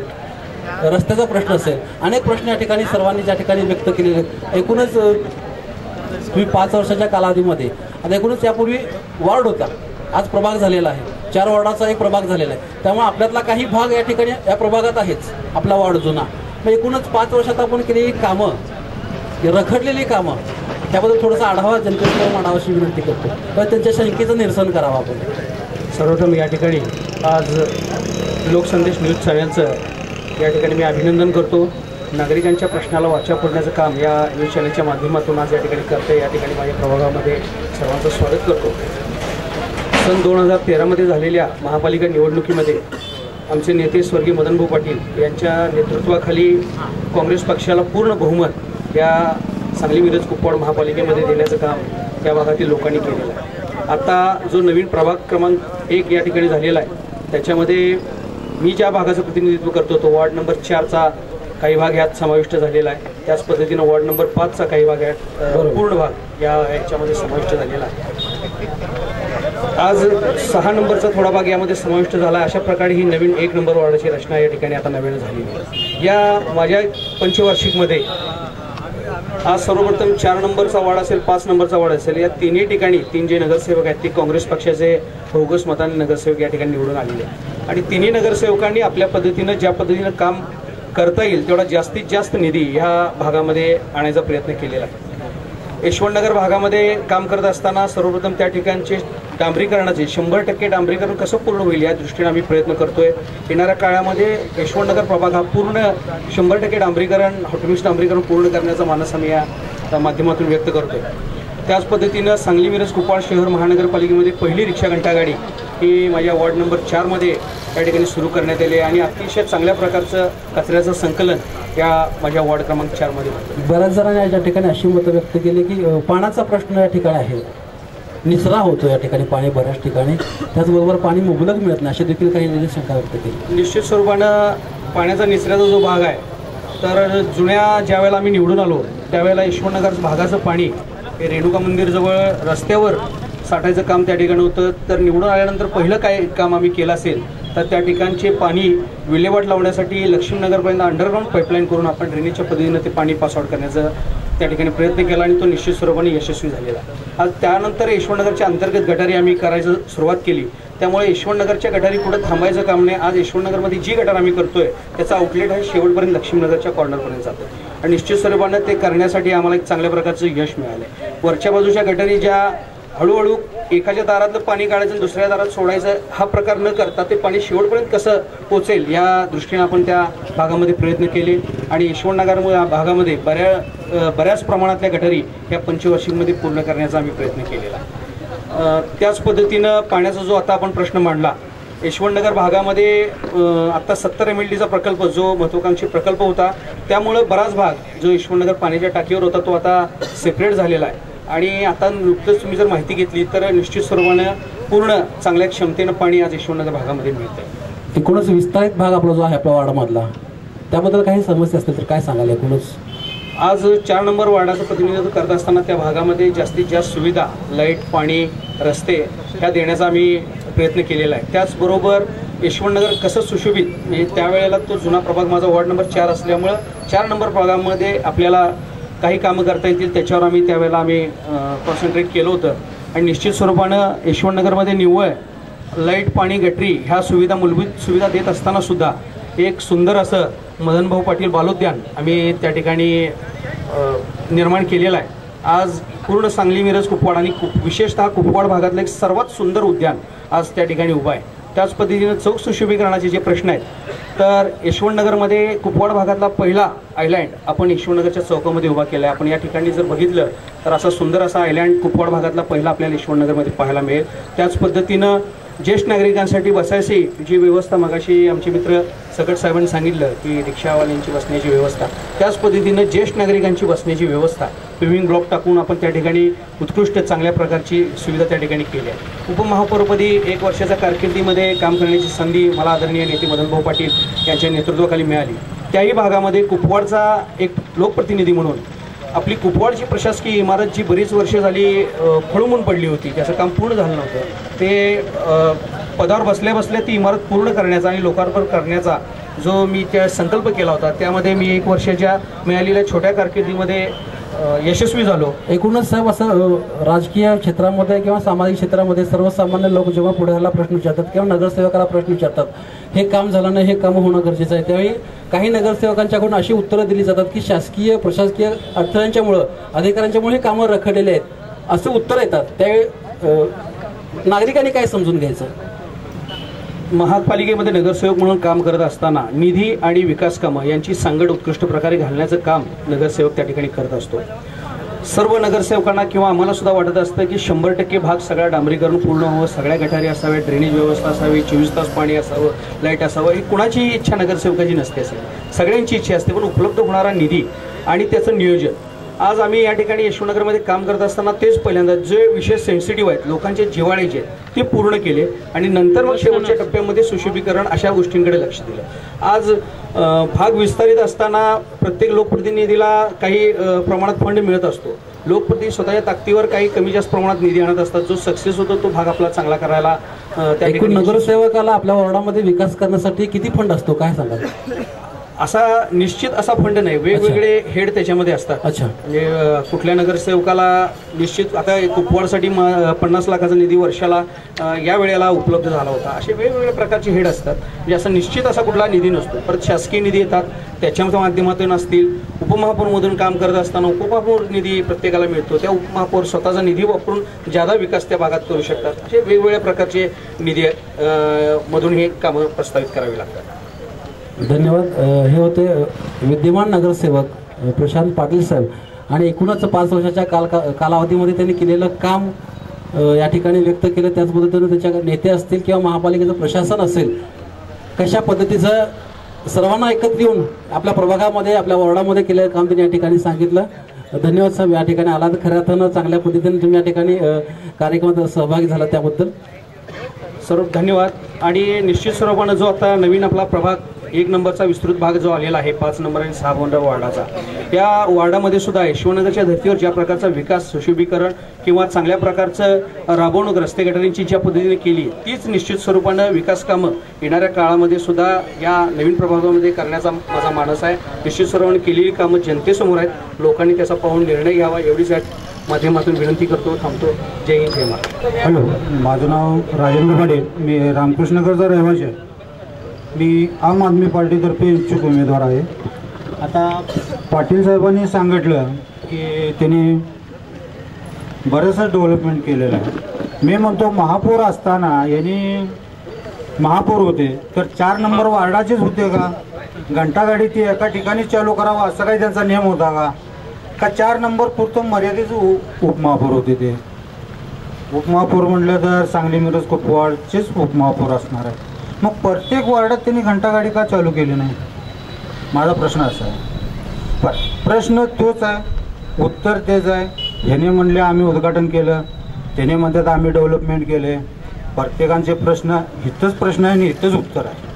रस्त्याचा प्रश्न असेल, अनेक प्रश्न या ठिकाणी सर्वांनी ज्या ठिकाणी व्यक्त केलेले. एकूणच तुम्ही 5 वर्षाच्या कालावधीमध्ये, आता एकूणच यापूर्वी वार्ड होता, आज प्रभाग झालेला आहे, 4 वॉर्डाचा एक प्रभाग झालेला आहे. त्यामुळे आपल्यातला काही भाग या ठिकाणी या प्रभागात आहेच, आपला वार्ड जुना. मग एकूणच 5 वर्षात आपण केलेली कामं, रखडलेली कामं, त्याबद्दल थोडासा आढावा जनतेला मांडावाची विनंती करतो. तर त्यांच्या शंकेचं निरसन करावं आपण. सर्वप्रथम या ठिकाणी आज लोकसंदेश न्यूज चॅनलचं या ठिकाणी मी अभिनंदन करतो. नागरिकांच्या प्रश्नाला वाचा फोडण्याचं काम या न्यूज चॅनलच्या माध्यमातून आज या ठिकाणी करते. या ठिकाणी माझ्या प्रभागामध्ये सर्वांचं स्वागत करतो. सन 2013मध्ये झालेल्या महापालिका निवडणुकीमध्ये आमचे नेते स्वर्गीय मदनभाऊ पाटील यांच्या नेतृत्वाखाली काँग्रेस पक्षाला पूर्ण बहुमत या सांगली मिरज कुपवाड महापालिकेमध्ये देण्याचं काम या भागातील लोकांनी केलेलं आहे. आता जो नवीन प्रभाग क्रमांक 1 या ठिकाणी झालेला आहे त्याच्यामध्ये मी ज्या भागाचं प्रतिनिधित्व करतो तो वॉर्ड नंबर 4चा काही भाग यात समाविष्ट झालेला आहे. त्याच पद्धतीनं वॉर्ड नंबर 5चा काही भाग यात पूर्ण भाग याच्यामध्ये समाविष्ट झालेला आहे. आज 6 नंबरचा थोडा भाग यामध्ये समाविष्ट झाला. अशा प्रकारे ही नवीन 1 नंबर वॉर्डाची रचना या ठिकाणी आता नवीन झालेली आहे. या माझ्या पंचवार्षिकमध्ये आज सर्वप्रथम 4 नंबरचा वॉर्ड असेल, 5 नंबरचा वॉर्ड असेल, या तिन्ही ठिकाणी 3 जे नगरसेवक आहेत ते काँग्रेस पक्षाचे बोगस मताने नगरसेवक या ठिकाणी निवडून आलेले आहेत. आणि तिन्ही नगरसेवकांनी आपल्या पद्धतीनं ज्या पद्धतीनं काम करता येईल तेवढा जास्तीत जास्त निधी ह्या भागामध्ये आणायचा प्रयत्न केलेला आहे. यशवंतनगर भागामध्ये काम करत असताना सर्वप्रथम त्या ठिकाणचे डांबरीकरणाचे 100% डांबरीकरण कसं पूर्ण होईल या दृष्टीने आम्ही प्रयत्न करतोय. येणाऱ्या काळामध्ये यशवंतनगर प्रभाग हा पूर्ण 100% डांबरीकरण, हॉटमिक्स डांबरीकरण पूर्ण करण्याचा मानस आम्ही या माध्यमातून व्यक्त करतोय. त्याच पद्धतीनं सांगली मिरज कुपवाड शहर महानगरपालिकेमध्ये पहिली रिक्षा घंटागाडी ही माझ्या वॉर्ड नंबर 4मध्ये या ठिकाणी सुरू करण्यात आली आणि अतिशय चांगल्या प्रकारचं कचऱ्याचं संकलन या माझ्या वॉर्ड क्रमांक 4मध्ये होतं. बऱ्याच जणांनी या ठिकाणी अशी मतं व्यक्त केली की पाण्याचा प्रश्न या ठिकाणी आहे, निचरा होतो या ठिकाणी पाणी बऱ्याच ठिकाणी, त्याचबरोबर पाणी मुबलक मिळत नाही अशी देखील काही शंका व्यक्त केली. निश्चित स्वरूपानं पाण्याचा निचऱ्याचा जो भाग आहे तर जुन्या ज्यावेळेला आम्ही निवडून आलो त्यावेळेला यशवंतनगर भागाचं पाणी हे रेणुका मंदिरजवळ रस्त्यावर साठायचं काम त्या ठिकाणी होतं. तर निवडून आल्यानंतर पहिलं काय काम आम्ही केलं असेल तर त्या ठिकाणचे पाणी विल्हेवाट लावण्यासाठी लक्ष्मीनगरपर्यंत अंडरग्राऊंड पाईपलाईन करून आपण ड्रेनेजच्या पद्धतीनं ते पाणी पासआउट करण्याचा त्या ठिकाणी प्रयत्न केला आणि तो निश्चित स्वरूपाने यशस्वी झालेला. आज त्यानंतर यशवंतनगरच्या अंतर्गत गटारी आम्ही करायचं सुरुवात केली. त्यामुळे यशवंतनगरच्या गटारी कुठं थांबायचं काम नाही. आज यशवंतनगरमध्ये जी गटार आम्ही करतोय त्याचा आउटलेट आहे शेवटपर्यंत लक्ष्मीनगरच्या कॉर्नरपर्यंत जातो आणि निश्चित स्वरूपानं ते करण्यासाठी आम्हाला एक चांगल्या प्रकारचं यश मिळालं आहे. वरच्या बाजूच्या गटारी ज्या हळूहळू एकाच्या दारातलं पाणी काढायचं आणि दुसऱ्या दारात सोडायचं हा प्रकार न करता ते पाणी शेवटपर्यंत कसं पोचेल या दृष्टीने आपण त्या भागामध्ये प्रयत्न केले आणि यशवंतनगर भागामध्ये बऱ्याच प्रमाणातल्या गटारी या पंचवार्षिकमध्ये पूर्ण करण्याचा आम्ही प्रयत्न केलेला. त्याच पद्धतीनं पाण्याचा जो आता आपण प्रश्न मांडला यशवंतनगर भागामध्ये आत्ता 70 MLDचा प्रकल्प जो महत्त्वाकांक्षी प्रकल्प होता त्यामुळं बराच भाग जो यशवंतनगर पाण्याच्या टाकीवर होता तो आता सेपरेट झालेला आहे आणि आता नुकतंच तुम्ही जर माहिती घेतली तर निश्चित स्वरूपानं पूर्ण चांगल्या क्षमतेनं पाणी आज यशवंतनगर भागामध्ये मिळतं. एकूणच विस्तारित भाग आपला जो आहे आपल्या वार्डामधला त्याबद्दल काही समस्या असतील तर काय सांगाल? एकूणच आज 4 नंबर वार्डाचं प्रतिनिधित्व करत असताना त्या भागामध्ये जास्तीत जास्त सुविधा लाईट पाणी रस्ते ह्या देण्याचा आम्ही प्रयत्न केलेला आहे. त्याचबरोबर यशवंतनगर कसं सुशोभित म्हणजे त्यावेळेला तो जुना प्रभाग माझा वॉर्ड नंबर 4 असल्यामुळं 4 नंबर प्रभागामध्ये आपल्याला काही कामं करता येतील त्याच्यावर आम्ही त्यावेळेला आम्ही कॉन्सन्ट्रेट केलं होतं आणि निश्चित स्वरूपानं यशवंतनगरमध्ये निव्वळ लाईट पाणी गटरी ह्या सुविधा मूलभूत सुविधा देत असताना सुद्धा एक सुंदर असं मदनभाऊ पाटील बालोद्यान आम्ही त्या ठिकाणी निर्माण केलेलं आहे. आज पूर्ण सांगली मिरज कुपवाड आणि विशेषतः कुपवाड भागातलं एक सर्वात सुंदर उद्यान आज त्या ठिकाणी उभं आहे. त्याच पद्धतीनं चौक सुशोभीकरणाचे जे प्रश्न आहेत तर यशवंतनगरमध्ये कुपवाड भागातला पहिला आयलँड आपण यशवंतनगरच्या चौकामध्ये उभा केला आहे. आपण या ठिकाणी जर बघितलं तर असा सुंदर असा आयलँड कुपवाड भागातला पहिला आपल्याला यशवंतनगरमध्ये पाहायला मिळेल. त्याच पद्धतीनं ज्येष्ठ नागरिकांसाठी बसायची जी व्यवस्था मगाशी आमचे मित्र सकट साहेबांनी सांगितलं की रिक्षावाल्यांची बसण्याची व्यवस्था त्याच पद्धतीनं ज्येष्ठ नागरिकांची बसण्याची व्यवस्था स्विमिंग ब्लॉक टाकून आपण त्या ठिकाणी उत्कृष्ट चांगल्या प्रकारची सुविधा त्या ठिकाणी केली आहे. उपमहापौरपदी 1 वर्षाच्या कारकिर्दीमध्ये काम करण्याची संधी मला आदरणीय नेते मदनभाऊ पाटील यांच्या नेतृत्वाखाली मिळाली. त्याही भागामध्ये कुपवाडचा एक लोकप्रतिनिधी म्हणून आपली कुपवाडची प्रशासकीय इमारत जी बरीच वर्ष झाली खळून पडली होती त्याचं काम पूर्ण झालं नव्हतं ते पदावर बसल्या बसल्या ती इमारत पूर्ण करण्याचा आणि लोकार्पण करण्याचा जो मी त्या संकल्प केला होता त्यामध्ये मी 1 वर्षाच्या मिळालेल्या छोट्या कारकिर्दीमध्ये यशस्वी झालो. एकूणच साहेब असं राजकीय क्षेत्रामध्ये किंवा सामाजिक क्षेत्रामध्ये सर्वसामान्य लोक जेव्हा पुढाऱ्याला प्रश्न विचारतात किंवा नगरसेवकाला प्रश्न विचारतात हे काम झालं नाही हे काम होणं गरजेचं आहे त्यावेळी काही नगरसेवकांच्याकडून अशी उत्तरं दिली जातात की शासकीय प्रशासकीय अडथळ्यांच्यामुळं अधिकाऱ्यांच्यामुळे हे कामं रखडलेले आहेत असं उत्तर येतात. त्यावेळी नागरिकांनी काय समजून घ्यायचं? महापालिकेमध्ये नगरसेवक म्हणून काम करत असताना निधी आणि विकास कामं यांची सांगड उत्कृष्ट प्रकारे घालण्याचं काम नगरसेवक त्या ठिकाणी करत असतो. सर्व नगरसेवकांना किंवा आम्हाला सुद्धा वाटत असतं की 100% भाग सगळा डांबरीकरण पूर्ण व्हावं सगळ्या गटारी असाव्या ड्रेनेज व्यवस्था असावी 24 तास पाणी असावं लाईट असावं ही कुणाची इच्छा नगरसेवकाची नसते असेल सगळ्यांची इच्छा असते पण उपलब्ध होणारा निधी आणि त्याचं नियोजन आज आम्ही या ठिकाणी यशवंतनगरमध्ये काम करत असताना तेच पहिल्यांदा जे विषय सेन्सिटिव्ह आहेत लोकांचे जिव्हाळ्याचे आहेत ते पूर्ण केले आणि नंतर मग शेवटच्या टप्प्यामध्ये सुशोभीकरण अशा गोष्टींकडे लक्ष दिलं. आज भाग विस्तारित असताना प्रत्येक लोकप्रतिनिधीला काही प्रमाणात फंड मिळत असतो. लोकप्रतिनिधी स्वतःच्या ताकदीवर काही कमी जास्त प्रमाणात निधी आणत असतात जो सक्सेस होतो तो भाग आपला चांगला करायला एकूण नगरसेवकाला आपल्या वॉर्डामध्ये विकास करण्यासाठी किती फंड असतो काय सांगाल? असा निश्चित असा फंड नाही वेगवेगळे हेड त्याच्यामध्ये असतात. अच्छा म्हणजे कुठल्या नगरसेवकाला निश्चित आता कुपवाडसाठी 50 लाखाचा निधी वर्षाला या वेळेला उपलब्ध झाला होता असे वेगवेगळ्या प्रकारचे हेड असतात. म्हणजे असा निश्चित असा कुठला निधी नसतो. परत शासकीय निधी येतात त्याच्या माध्यमातून असतील उपमहापौरमधून काम करत असताना उपमहापौर निधी प्रत्येकाला मिळतो त्या उपमहापौर स्वतःचा निधी वापरून ज्यादा विकास त्या भागात करू शकतात. असे वेगवेगळ्या प्रकारचे निधी मधून हे कामं प्रस्तावित करावी लागतात. धन्यवाद. हे होते विद्यमान नगरसेवक प्रशांत पाटील साहेब आणि एकूणच 5 वर्षाच्या कालावधीमध्ये त्यांनी केलेलं काम या ठिकाणी व्यक्त केलं. त्याच पद्धतीनं त्याच्या नेते असतील किंवा महापालिकेचं प्रशासन असेल कशा पद्धतीचं सर्वांना एकत्र येऊन आपल्या प्रभागामध्ये आपल्या वॉर्डामध्ये केलेलं काम त्यांनी या ठिकाणी सांगितलं. धन्यवाद साहेब या ठिकाणी आलात खऱ्या अर्थानं चांगल्या पद्धतीने तुम्ही या ठिकाणी कार्यक्रमात सहभागी झाला त्याबद्दल सर्व धन्यवाद. आणि निश्चित स्वरूपानं जो आता नवीन आपला प्रभाग 1 नंबरचा विस्तृत भाग जो आलेला आहे 5 नंबर आणि 6 नंबर वॉर्डाचा, या वॉर्डामध्ये सुद्धा यशवंतनगरच्या धर्तीवर ज्या प्रकारचा विकास, सुशोभीकरण किंवा चांगल्या प्रकारचं राबवणूक रस्ते गटारींची ज्या पद्धतीने केली, तीच निश्चित स्वरूपानं विकास कामं येणाऱ्या काळामध्ये सुद्धा या नवीन प्रभागामध्ये करण्याचा माझा मानस आहे. निश्चित स्वरूपाने केलेली कामं जनतेसमोर आहेत, लोकांनी त्याचा पाहून निर्णय घ्यावा एवढीच माध्यमातून विनंती करतो. थांबतो. जय हिंद, जय महाराष्ट्र. हॅलो, माझं नाव राजेंद्र पाटील, मी रामकृष्णनगरचा रहिवासी आहे. मी आम आदमी पार्टीतर्फे इच्छुक उमेदवार आहे. आता पाटील साहेबांनी सांगितलं की त्यांनी बरंचसं डेव्हलपमेंट केलेलं आहे. मी म्हणतो महापौर असताना यांनी महापौर होते तर 4 नंबर वार्डाचेच होते का? घंटागाडी ती एका ठिकाणी चालू करावा असं काही त्यांचा नियम होता का 4 नंबर पुरतं मर्यादित उपमहापौर होते ते? उपमहापौर म्हटलं तर सांगली मिरज कुपवाडचेच उपमहापौर असणार आहे. मग प्रत्येक वार्डात त्यांनी घंटागाडी का चालू केली नाही? माझा प्रश्न असा आहे. प्रश्न तोच आहे, उत्तर तेच आहे. ह्याने म्हणले आम्ही उद्घाटन केलं, त्याने म्हणतात आम्ही डेव्हलपमेंट केले. प्रत्येकांचे प्रश्न इथंच प्रश्न आहे आणि इथंच उत्तर आहे.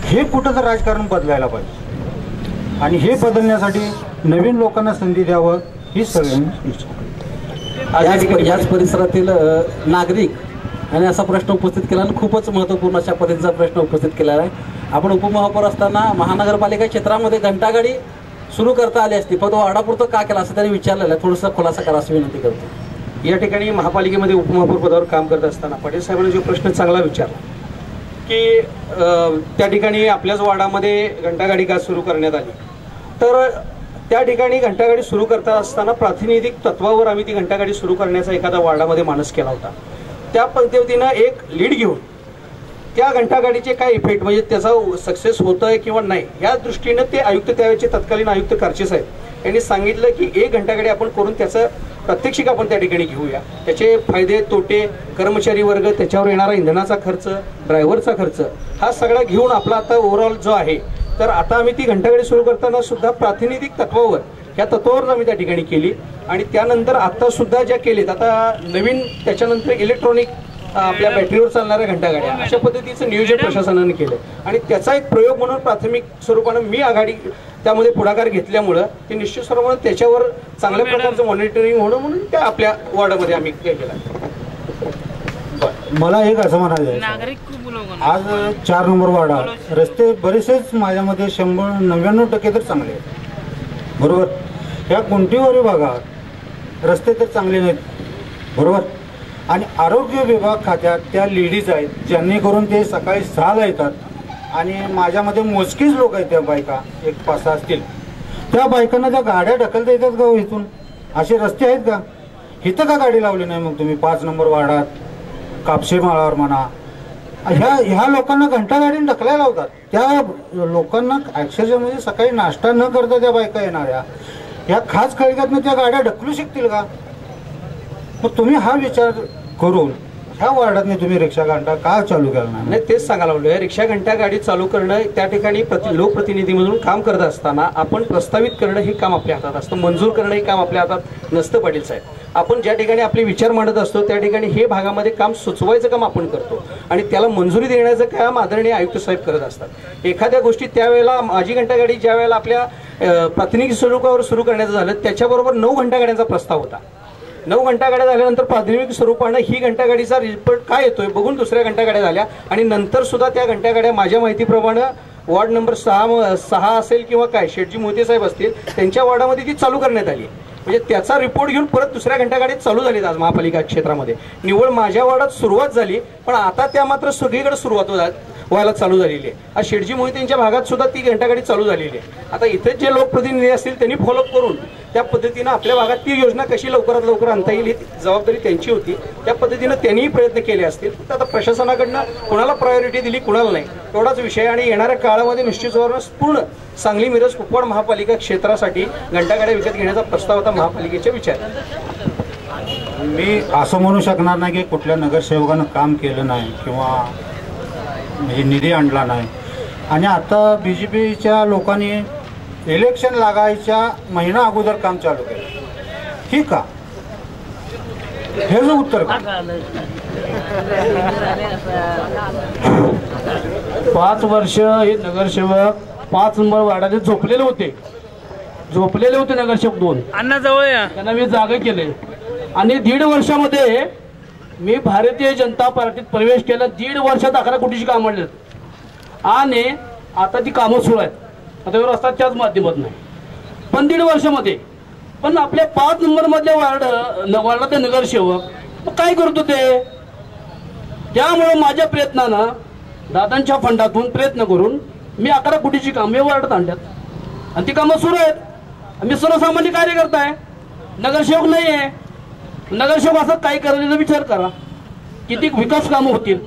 हे कुठं तर राजकारण बदलायला पाहिजे आणि हे बदलण्यासाठी नवीन लोकांना संधी द्यावं ही सगळ्यांनी. याच परिसरातील नागरिक आणि असा प्रश्न उपस्थित केला आणि खूपच महत्त्वपूर्ण अशा पद्धतीचा प्रश्न उपस्थित केलेला आहे. आपण उपमहापौर असताना महानगरपालिका क्षेत्रामध्ये घंटागाडी सुरू करता आली असती, पण वार्डापुरतं का केला असं त्यांनी विचारलेलं आहे. थोडंसं खुलासा करा अशी विनंती करतो. या ठिकाणी महापालिकेमध्ये उपमहापौर पदावर काम करत असताना पाटील साहेबांनी जो प्रश्न चांगला विचारला की त्या ठिकाणी आपल्याच वार्डामध्ये घंटागाडी का सुरू करण्यात आली, तर त्या ठिकाणी घंटागाडी सुरू करता असताना प्रातिनिधिक तत्वावर आम्ही ती घंटागाडी सुरू करण्याचा एखादा वार्डामध्ये मानस केला होता. त्या पद्धतीनं एक लीड घेऊन त्या घंटागाडीचे काय इफेक्ट म्हणजे त्याचा सक्सेस होत आहे किंवा नाही या दृष्टीनं ते आयुक्त त्यावेळेचे तत्कालीन आयुक्त कारचे साहेब यांनी सांगितलं की एक घंटागाडी आपण करून त्याचं प्रात्यक्षिक आपण त्या ठिकाणी घेऊया. त्याचे फायदे तोटे, कर्मचारी वर्ग, त्याच्यावर येणारा इंधनाचा खर्च, ड्रायव्हरचा खर्च हा सगळा घेऊन आपला आता ओव्हरऑल जो आहे, तर आता आम्ही ती घंटागाडी सुरू करताना सुद्धा प्रातिनिधिक तत्वावर ह्या तत्वावर आम्ही त्या ठिकाणी केली आणि त्यानंतर आता सुद्धा ज्या केलेत आता नवीन त्याच्यानंतर इलेक्ट्रॉनिक आपल्या बॅटरीवर चालणाऱ्या घंटागाड्या अशा पद्धतीचं नियोजन प्रशासनाने केलं आणि त्याचा एक प्रयोग म्हणून प्राथमिक स्वरूपानं मी आघाडी त्यामध्ये पुढाकार घेतल्यामुळं ते निश्चित स्वरूपानं त्याच्यावर चांगल्या प्रकारचं मॉनिटरिंग होणं म्हणून त्या आपल्या वॉर्डामध्ये आम्ही केलं. मला एक असं म्हणायचं आहे, आज 4 नंबर वार्डात रस्ते बरेचसेच माझ्यामध्ये 99% तर चांगले आहेत, बरोबर. ह्या गुंटीवारी भागात रस्ते तर चांगले नाहीत, बरोबर. आणि आरोग्य विभाग खात्यात त्या लेडीज आहेत जेणेकरून ते सकाळी 6ला येतात आणि माझ्यामध्ये मोजकीच लोक आहेत त्या बायका, 1-5 असतील. त्या बायकांना त्या गाड्या ढकलता येतात का इथून? असे रस्ते आहेत का? इथं का गाडी लावली नाही मग तुम्ही 5 नंबर वार्डात, कापशे माळावर म्हणा? ह्या लोकांना घंटागाडीने ढकलायला लावतात. त्या लोकांना अक्षरशः म्हणजे सकाळी नाश्ता न करता त्या बायका येणाऱ्या ह्या खास खळग्यातनं त्या गाड्या ढकलू शकतील का? मग तुम्ही हा विचार करून ह्या वार्डातने तुम्ही रिक्षा घंटा का चालू केला नाही? तेच सांगायला लागलोय. रिक्षा घंटा गाडी चालू करणं त्या ठिकाणी लोकप्रतिनिधी म्हणून काम करत असताना आपण प्रस्तावित करणं हे काम आपल्या हातात असतं, मंजूर करणं हे काम आपल्या हातात नसतं. पाटील साहेब, आपण ज्या ठिकाणी आपले विचार मांडत असतो त्या ठिकाणी हे भागामध्ये काम सुचवायचं काम आपण करतो आणि त्याला मंजुरी देण्याचं काम आदरणीय आयुक्त साहेब करत असतात. एखाद्या गोष्टी त्यावेळेला माझी घंटागाडी ज्या वेळेला आपल्या प्रातिनिधिक स्वरूपावर सुरू करण्याचं झालं त्याच्याबरोबर 9 घंटागाड्यांचा प्रस्ताव होता. 9 घंटागाड्या झाल्यानंतर प्राथमिक स्वरूपानं ही घंटागाडीचा रिपोर्ट काय येतोय बघून दुसऱ्या घंटागाड्या झाल्या आणि नंतर सुद्धा त्या घंटागाड्या माझ्या माहितीप्रमाणे वॉर्ड नंबर 6 असेल किंवा काय शेठजी मोहिते साहेब असतील त्यांच्या वॉर्डामध्ये ती चालू करण्यात आली. म्हणजे त्याचा रिपोर्ट घेऊन परत दुसऱ्या घंटागाडीत चालू झाली आज महापालिका क्षेत्रामध्ये. निवड माझ्या वॉर्डात सुरुवात झाली पण आता त्या मात्र सगळीकडे सुरुवात व्हायला चालू झालेली आहे. आज शेठजी मोहितेंच्या भागात सुद्धा ती घंटागाडी चालू झालेली आहे. आता इथे जे लोकप्रतिनिधी असतील त्यांनी फॉलोअप करून त्या पद्धतीनं आपल्या भागात ती योजना कशी लवकरात लवकर आणता येईल ही जबाबदारी त्यांची होती. त्या पद्धतीनं त्यांनीही प्रयत्न केले असतील. फक्त आता प्रशासनाकडनं कुणाला प्रायोरिटी दिली कुणाला नाही एवढाच विषय आणि येणाऱ्या काळामध्ये निश्चित पूर्ण सांगली मिरज कुपवाड महापालिका क्षेत्रासाठी घंटागाड्या विकत घेण्याचा प्रस्ताव आता महापालिकेच्या विचार. मी असं म्हणू शकणार नाही की कुठल्या नगरसेवकानं काम केलं नाही किंवा म्हणजे निधी आणला नाही. आणि आता BJPच्या लोकांनी इलेक्शन लागायच्या महिना अगोदर काम चालू केलं. ठीक का? हे जो उत्तर 5 वर्ष हे नगरसेवक 5 नंबर वार्डात झोपलेले होते नगरसेवक 2 अण्णाजवळ या त्यांना मी जागा केले आणि 1.5 वर्षामध्ये मी भारतीय जनता पार्टीत प्रवेश केला. 1.5 वर्षात 11 कोटीची कामं आणलीत आणि आता ती कामं सुरू आहेत. आता रस्ता त्याच माध्यमात नाही पण 1.5 वर्षामध्ये पण आपल्या 5 नंबर मधल्या वार्डात नगरसेवक काय करतो ते. त्यामुळे माझ्या प्रयत्नानं दादांच्या फंडातून प्रयत्न करून मी 11 कोटीची कामे वार्डात आणल्यात आणि ती कामं सुरू आहेत. मी सर्वसामान्य कार्यकर्ता आहे, नगरसेवक नाही आहे. नगरसेवक असं काय करायचं विचार करा, किती विकास कामं होतील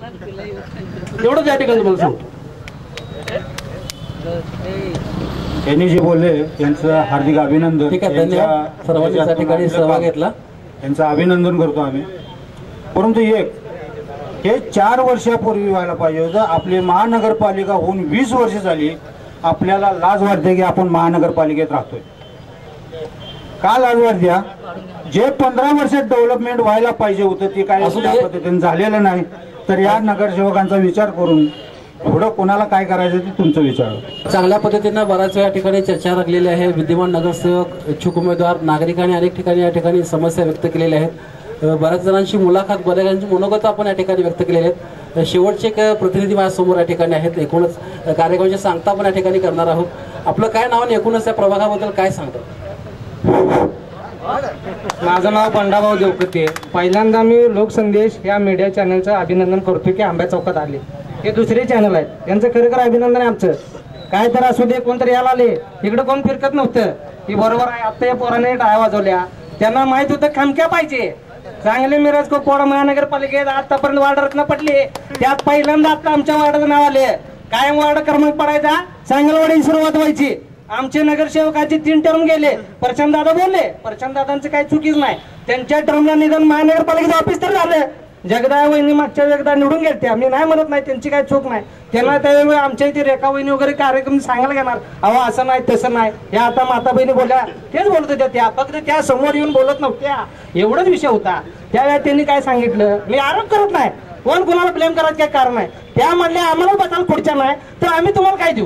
एवढंच या ठिकाणी मला सांगतो. यांनी जे बोलले त्यांचं हार्दिक अभिनंदन. ठीक आहे, धन्यवाद सर्वांनी त्या ठिकाणी सहभाग घेतला. यांचं अभिनंदन करतो आम्ही. परंतु हे 4 वर्षापूर्वी व्हायला पाहिजे होतं. आपली महानगरपालिका होऊन 20 वर्ष झाली. आपल्याला लाज वाटते की आपण महानगरपालिकेत राहतोय. का लाज वाटते? जे 15 वर्षात डेव्हलपमेंट व्हायला पाहिजे होतं ते काय त्या पद्धतीने झालेलं नाही. तर या नगरसेवकांचा विचार करून पुढं कोणाला काय करायचं ते तुमचं विचार. चांगल्या पद्धतीनं बऱ्याच वेळा ठिकाणी चर्चा लागलेली आहे. विद्यमान नगरसेवक, इच्छुक उमेदवार, नागरिकांनी अनेक ठिकाणी या ठिकाणी समस्या व्यक्त केलेल्या आहेत. बऱ्याच जणांची मुलाखत, बऱ्याच जणांची मनोगत आपण या ठिकाणी व्यक्त केलेली आहेत. शेवटचे एक प्रतिनिधी माझ्यासमोर या ठिकाणी आहेत. एकूणच कार्यक्रमाची सांगता आपण या ठिकाणी करणार आहोत. आपलं काय नाव आणि एकूणच या प्रभागाबद्दल काय सांगतो? माझं नाव बंडाभाऊ देवकते. पहिल्यांदा मी लोकसंदेश या मीडिया चॅनलचं अभिनंदन करतो की आंब्या चौकात आले. हे दुसरे चॅनल आहेत, त्यांचं खरोखर अभिनंदन आहे. आमचं काय तर असू दे, कोणतरी यायला आले, इकडे कोण फिरकत नव्हतं. ही बरोबर आहे. आता या पोराने टाळ्या वाजवल्या, त्यांना माहित होतं खमक्या पाहिजे. चांगले मिरज को पोरा महानगरपालिकेत आतापर्यंत वार्डात न पडले, त्यात पहिल्यांदा आता आमच्या वार्डाचं नाव आले. कायम वार्ड क्रमांक पडायचा, सांगलवाडी सुरुवात व्हायची. आमचे नगरसेवकाचे 3 टर्म गेले. प्रचंड दादा बोलले, प्रचंड दादांचं काही चुकीच नाही. त्यांच्या टर्मला निदान महानगरपालिकेचं ऑफिस तर झालं. जगदा वहिनी मागच्या एकदा निवडून गेल्या, मी नाही म्हणत नाही, त्यांची काही चूक नाही. त्यांना त्यावेळी आमच्या इथे रेखा वहिनी वगैरे कार्यक्रम सांगायला घेणार, अहो असं नाही तसं नाही. या आता माता बहिणी बोलल्या, तेच बोलत होत्या त्या, फक्त त्या समोर येऊन बोलत नव्हत्या, एवढाच विषय होता. त्यावेळी त्यांनी काय सांगितलं, मी आरोप करत नाही, कोण कोणाला ब्लेम करायचं काय कारण आहे. त्या म्हणल्या आम्हाला बसायला पुढच्या नाही तर आम्ही तुम्हाला काय देऊ.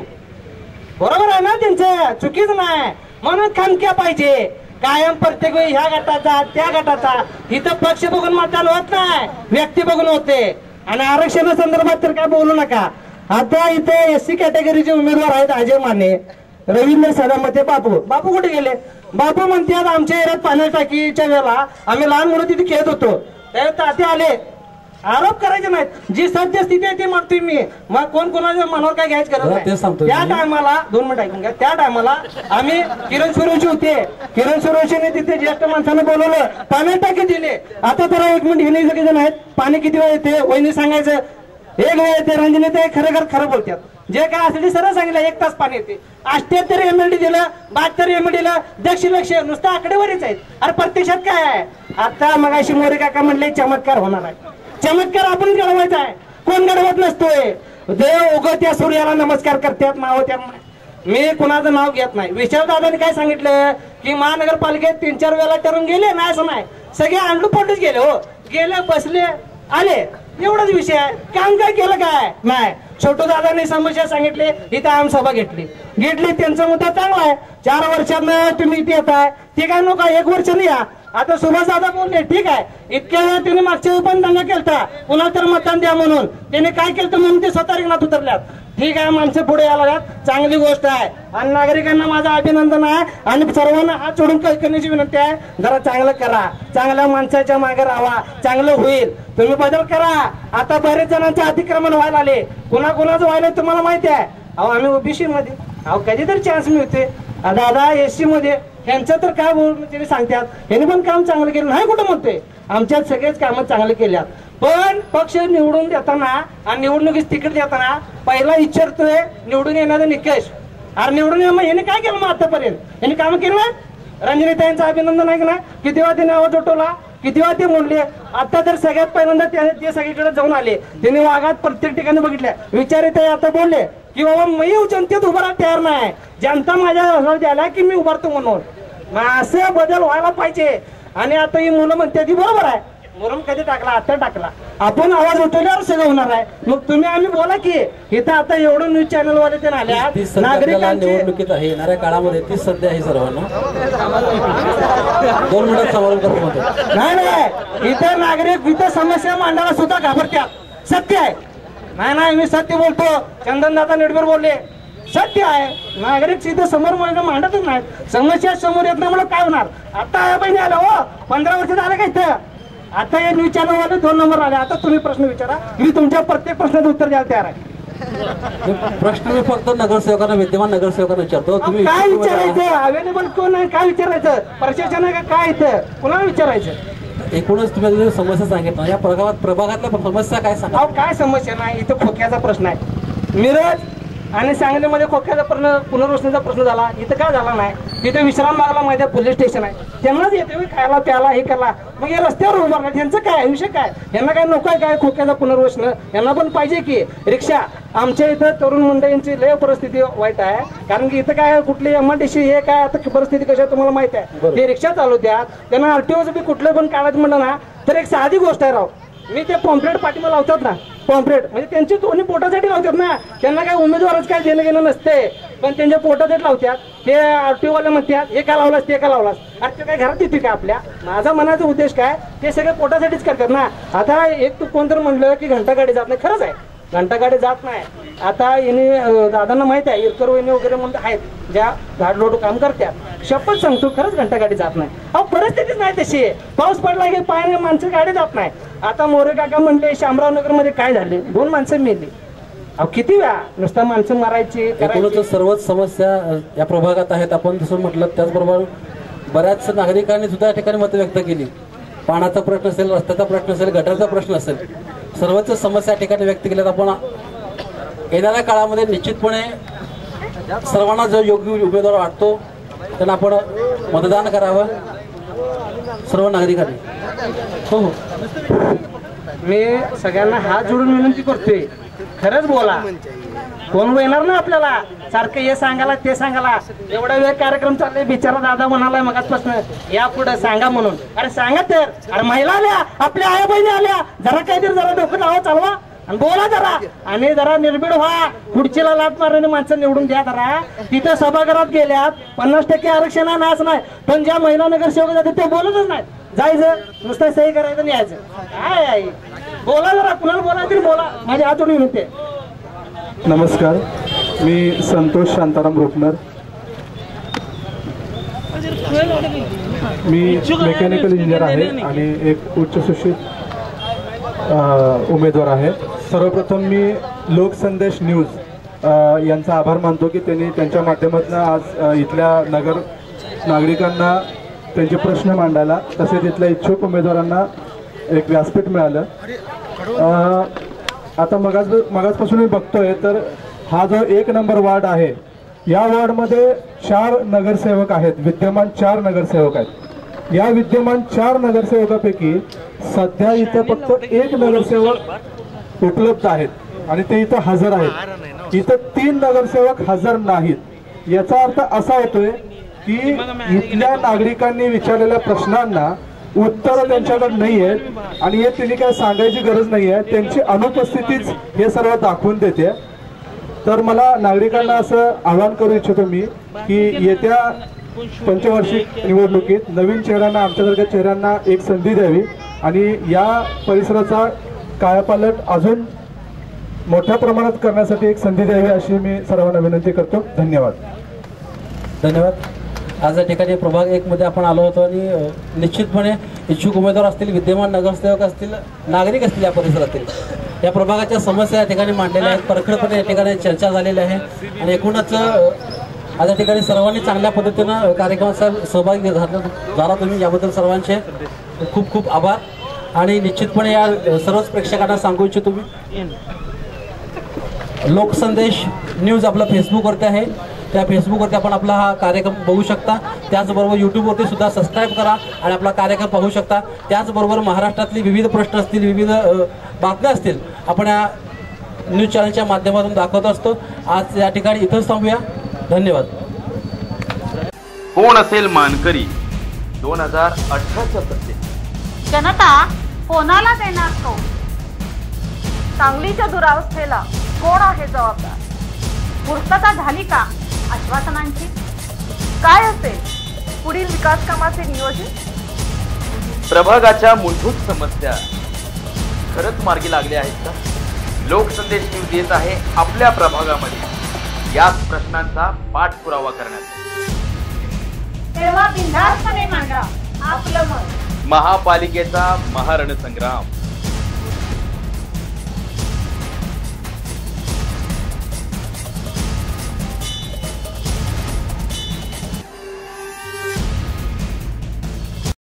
बरोबर आहे ना, त्यांचं चुकीच नाही. म्हणून खमक्या पाहिजे कायम प्रत्येक वेळी ह्या गटाचा त्या गटाचा. इथं पक्ष बघून मतदान होत नाही, व्यक्ती बघून होते. आणि आरक्षणासंदर्भात तर काय बोलू नका. आता इथे SC कॅटेगरीचे उमेदवार आहेत अजय माने, रवींद्र सदामते, बापू कुठे गेले? बापू म्हणतात आमच्या एरियात पाण्याच्या टाकीच्या वेळेला आम्ही लहान मुलं तिथे खेळत होतो, त्यावेळेस ताते आले. आरोप करायचे नाहीत, जी सत्य स्थिती आहे ती म्हणतोय मी. मग कोण कोणाच्या मनावर काय घ्यायचं करत नाही. त्या टायमाला 2 मिनिट ऐकून घ्या. त्या टायमाला आम्ही किरण सुरेशी होते, किरण सुरेशीने तिथे ज्येष्ठ माणसानं बोलवलं, पाणी टाकी दिले. आता तर 1 मिनिट हे नाही सगळे जण आहेत. पाणी किती वेळ येते वहिनी सांगायचं, 1 वेळ येते. रंजनी ते खरं बोलतात. जे काय असेल सरळ सांगितलं, 1 तास पाणी येते. 78 MLD दिलं, 72 MLD दक्षिण नुसतं आकडेवारीच आहेत. अरे प्रत्यक्षात काय आहे? आता मगाशी मोरे काका म्हणले चमत्कार होणार आहे. चमत्कार आपण घडवायचा आहे, कोण घडवत नसतोय. देव उगत्या सूर्याला नमस्कार करतात, नाव त्या. मी कुणाचं नाव घेत नाही. विशालदादांनी काय सांगितलं की महानगरपालिकेत 3-4 वेळा टर्म गेले नाही, असं नाही, सगळे अंडू पडूच गेले. हो गेले, बसले, आले, एवढाच विषय आहे. काम काय केलं काय नाही. छोटू दादांनी समस्या सांगितली, इथं आमसभा घेतली. त्यांचा मुद्दा चांगला आहे. 4 वर्षांना तुम्ही इथे येत आहे, ते काय नको 1 वर्षांनी या. आता सुभाष दादा बोलले, ठीक आहे. इतक्या वेळा त्यांनी मागच्या वेळी पण दंगा केलता, पुन्हा तर मतदान द्या म्हणून. त्यांनी काय केलं म्हणून ते स्वतः रिंगणात उतरल्यात. ठीक आहे, माणसं पुढे यायला लागल्यात, चांगली गोष्ट आहे. आणि नागरिकांना माझं अभिनंदन आहे. आणि सर्वांना हात जोडून करण्याची विनंती आहे, जरा चांगलं करा, चांगल्या माणसाच्या मागे राहा, चांगलं होईल. तुम्ही बदल करा. आता बरेच जणांचे अतिक्रमण व्हायला आले, कुणाचं व्हायला तुम्हाला माहिती आहे. अहो आम्ही OBC मध्ये, अहो कधीतरी चान्स मिळते. दादा SC मध्ये, ह्यांचं तर काय बोल सांगतात, ह्यांनी पण काम चांगलं केलं नाही कुठं म्हणतोय. आमच्यात सगळेच कामं चांगले केल्यात. पण पक्ष निवडून देताना आणि निवडणुकीत तिकीट देताना पहिला विचारतोय निवडून येणारा निकष. अरे निवडून मग ह्यांनी काय केलं मग आतापर्यंत? ह्यांनी काम केलं ना. रंजनीताईंचं अभिनंदन आहे की नाही, किती वेळा त्यांनी आवाज उठवला, किती वेळा ते म्हणले. आता तर सगळ्यात पहिल्यांदा ते सगळीकडे जाऊन आले. त्यांनी वाघात प्रत्येक ठिकाणी बघितल्या. विचारित आता बोलले की बाबा मी जनतेत उभारा तयार नाही, जनता माझ्या द्यायला की मी उभारतो म्हणून. असं बदल व्हायला पाहिजे. आणि आता ही मुलं म्हणते ती बरोबर आहे, मुरुम कधी टाकला? आता टाकला. आपण आवाज उठवल्यावर सगळं होणार आहे. मग तुम्ही आम्ही बोला की इथं आता एवढं न्यूज चॅनल वाले ते आल्या नागरिकांची निवडणुकीत आहे येणाऱ्या काळामध्ये ती सध्या आहे सर्वांना 2 मिनिटात समारोप करतो म्हणतो. नाही इथं नागरिक इथं समस्या मांडायला सुद्धा घाबरतात. सत्य आहे. नाही मी सत्य बोलतो. चंदनदादा निडबर बोलले सत्य आहे. नागरिक इथं समोर मांडतच नाहीत. समस्या समोर येत नाही. मला काय होणार? आता या बहिणी आल्या हो 15 वर्ष झालं का इथं? आता हे न्यूज चॅनल वाले 2 नंबर आले. आता तुम्ही प्रश्न विचारा. मी तुमच्या प्रत्येक प्रश्नाचं उत्तर द्यायला तयार आहे. प्रश्न मी फक्त नगरसेवकांना विद्यमान नगरसेवकांना विचारतो. तुम्ही काय विचारायचं? अवेलेबल कोण आहे? काय विचारायचं? प्रशासन आहे का काय इथं? कोणाला विचारायचं? एकूणच तुम्ही समस्या सांगितलं या प्रभागातल्या समस्या काय सांगा? काय समस्या नाही. इथं खोक्याचा प्रश्न आहे. मिरज आणि सांगलीमध्ये खोक्याचा पुनर्वसनाचा प्रश्न झाला. इथं काय झाला नाही. तिथे विश्राम मागला माहिती आहे पोलीस स्टेशन आहे. त्यांनाच येते खायला प्यायला हे करा. मग हे रस्त्यावर उभारला त्यांचं काय विषय काय? यांना काय नको आहे काय खोक्याचा पुनर्वसन? यांना पण पाहिजे की रिक्षा. आमच्या इथं तरुण मंडळींची लय परिस्थिती वाईट आहे. कारण की इथं काय कुठली MRTC हे काय आता परिस्थिती कशा तुम्हाला माहिती आहे. ते रिक्षा चालवत्यात. त्यांना RTOचं बी कुठलं पण काढायचं म्हणलं ना तर एक साधी गोष्ट आहे राव. मी ते पॉम्पलेट पाठीमा लावतात ना पॉम्पलेट म्हणजे त्यांची दोन्ही पोटासाठी लावतात ना. त्यांना काय उमेदवारच काय देणं घेणं नसते. पण त्यांच्या पोटासाठी लावतात. ते RTO वाले म्हणतात हे का लावलास ते का लावलास. अरे ते काय घरात येते का आपल्या? माझा म्हणायचा उद्देश काय ते सगळे पोटासाठीच करतात ना. आता एक तू कोणतर म्हणलं की घंटागाडी जात नाही. खरंच आहे घंटागाडी जात नाही. आता यांनी दादांना माहित आहे इरकर वहिनी वगैरे म्हणतात आहेत ज्या गाडलोट काम करतात. शपथ सांगतो खरंच घंटागाडी जात नाही. अहो परिस्थितीच नाही तशी. पाऊस पडला की पायाने माणसं गाडी जात नाही. आता मोरे काका म्हणले शामराव नगर मध्ये काय झाले 2 माणसं मेली. अहो किती वेळा नुसतं माणसं मारायची. एकूणच सर्वच समस्या या प्रभागात आहेत. आपण जसं म्हटलं त्याचबरोबर बऱ्याच नागरिकांनी सुद्धा या ठिकाणी मतं व्यक्त केली. पाण्याचा प्रश्न असेल, रस्त्याचा प्रश्न असेल, गटारचा प्रश्न असेल, सर्वच समस्या या ठिकाणी व्यक्त केल्यात. आपण येणाऱ्या काळामध्ये निश्चितपणे सर्वांना जो योग्य उमेदवार वाटतो त्यांना आपण मतदान करावं सर्व नागरिकांनी. हो मी सगळ्यांना हात जोडून विनंती करतोय खरंच बोला. कोण येणार ना आपल्याला सारखं हे सांगायला ते सांगायला. एवढा वेळ कार्यक्रम चाललाय. बिचारा दादा म्हणालाय मगाचपासून या पुढे सांगा म्हणून. अरे सांगा तर. अरे महिला आल्या आपल्या आया बहिणी आल्या. जरा काहीतरी जरा डोकं लावा चालवा आणि बोला जरा. आणि जरा निर्भीड व्हा. पुढचीला लाट मारणारी माणसं निवडून द्या जरा. तिथं सभागृहात गेल्यात 50% आरक्षण आहे नाच नाही. पण ज्या महिला नगरसेवक जातात ते बोलतच नाहीत. जायचं नुसतं सही करायचं आणि यायचं. काय आहे बोला जरा. कुणाला बोला तरी बोला. माझी हात जोडून विनंती. नमस्कार मी संतोष शांताराम रोपनर. मी मेकॅनिकल इंजिनियर आहे आणि एक उच्च शिक्षित उमेदवार आहे. सर्वप्रथम मी लोकसंदेश न्यूज यांचा आभार मानतो की त्यांनी त्यांच्या माध्यमातून आज इथल्या नागरिकांना त्यांचे प्रश्न मांडायला तसेच इथल्या इच्छुक उमेदवारांना एक व्यासपीठ मिळालं. आता मगाचपासून मी बघतोय तर हा जो 1 नंबर वार्ड आहे या वार्डमध्ये 4 नगरसेवक आहेत. विद्यमान 4 नगरसेवक आहेत. या विद्यमान 4 नगरसेवकापैकी सध्या इथं फक्त 1 नगरसेवक उपलब्ध आहेत आणि ते इथं हजर आहेत. इथं 3 नगरसेवक हजर नाहीत. याचा अर्थ असा होतोय की इथल्या नागरिकांनी विचारलेल्या प्रश्नांना उत्तर त्यांच्याकडे नाही आहेत आणि हे त्यांनी काय सांगायची गरज नाही आहे. त्यांची अनुपस्थितीच हे सर्व दाखवून देते. तर मला नागरिकांना असं आवाहन करू इच्छितो मी की येत्या पंचवार्षिक निवडणुकीत नवीन चेहऱ्यांना आमच्यासारख्या चेहऱ्यांना एक संधी द्यावी आणि या परिसराचा कायापालट अजून मोठ्या प्रमाणात करण्यासाठी एक संधी द्यावी अशी मी सर्वांना विनंती करतो. धन्यवाद. धन्यवाद. आज या ठिकाणी प्रभाग 1 मध्ये आपण आलो होतो आणि निश्चितपणे इच्छुक उमेदवार असतील, विद्यमान नगरसेवक असतील, नागरिक असतील या परिसरातील या प्रभागाच्या समस्या या ठिकाणी मांडलेल्या आहेत. परखडपणे या ठिकाणी चर्चा झालेली आहे आणि एकूणच आज या ठिकाणी सर्वांनी चांगल्या पद्धतीनं कार्यक्रमात सहभागी झाला तुम्ही. याबद्दल सर्वांचे खूप खूप आभार. आणि निश्चितपणे या सर्वच प्रेक्षकांना सांगू इच्छितो तुम्ही लोकसंदेश न्यूज आपलं फेसबुकवरती आहे. त्या फेसबुकवरती आपण आपला हा कार्यक्रम बघू शकता. त्याचबरोबर यूट्यूबवरती सुद्धा सबस्क्राईब करा आणि आपला कार्यक्रम पाहू शकता. त्याचबरोबर महाराष्ट्रातली विविध प्रश्न असतील, विविध बातम्या असतील आपण या न्यूज चॅनलच्या माध्यमातून दाखवत असतो. आज या ठिकाणी इथंच थांबूया. धन्यवाद. कोण असेल मानकरी 2018च्या प्रत्येक जनता कोणाला देणार तो? सांगलीच्या दुरावस्थेला कोण आहे जबाबदार? पूर्तता झाली का आश्वासनांची? काय असेल पुढील विकास कामाचे नियोजन? प्रभागाच्या मूलभूत समस्या खरंच मार्गी लागल्या आहेत का? लोकसंदेश न्यूज येत आहे आपल्या प्रभागामध्ये याच प्रश्नांचा पाठपुरावा करण्यात. तेव्हा बिनधास्तपणे मांडा आपलं मत. महापालिकेचा महारणसंग्राम.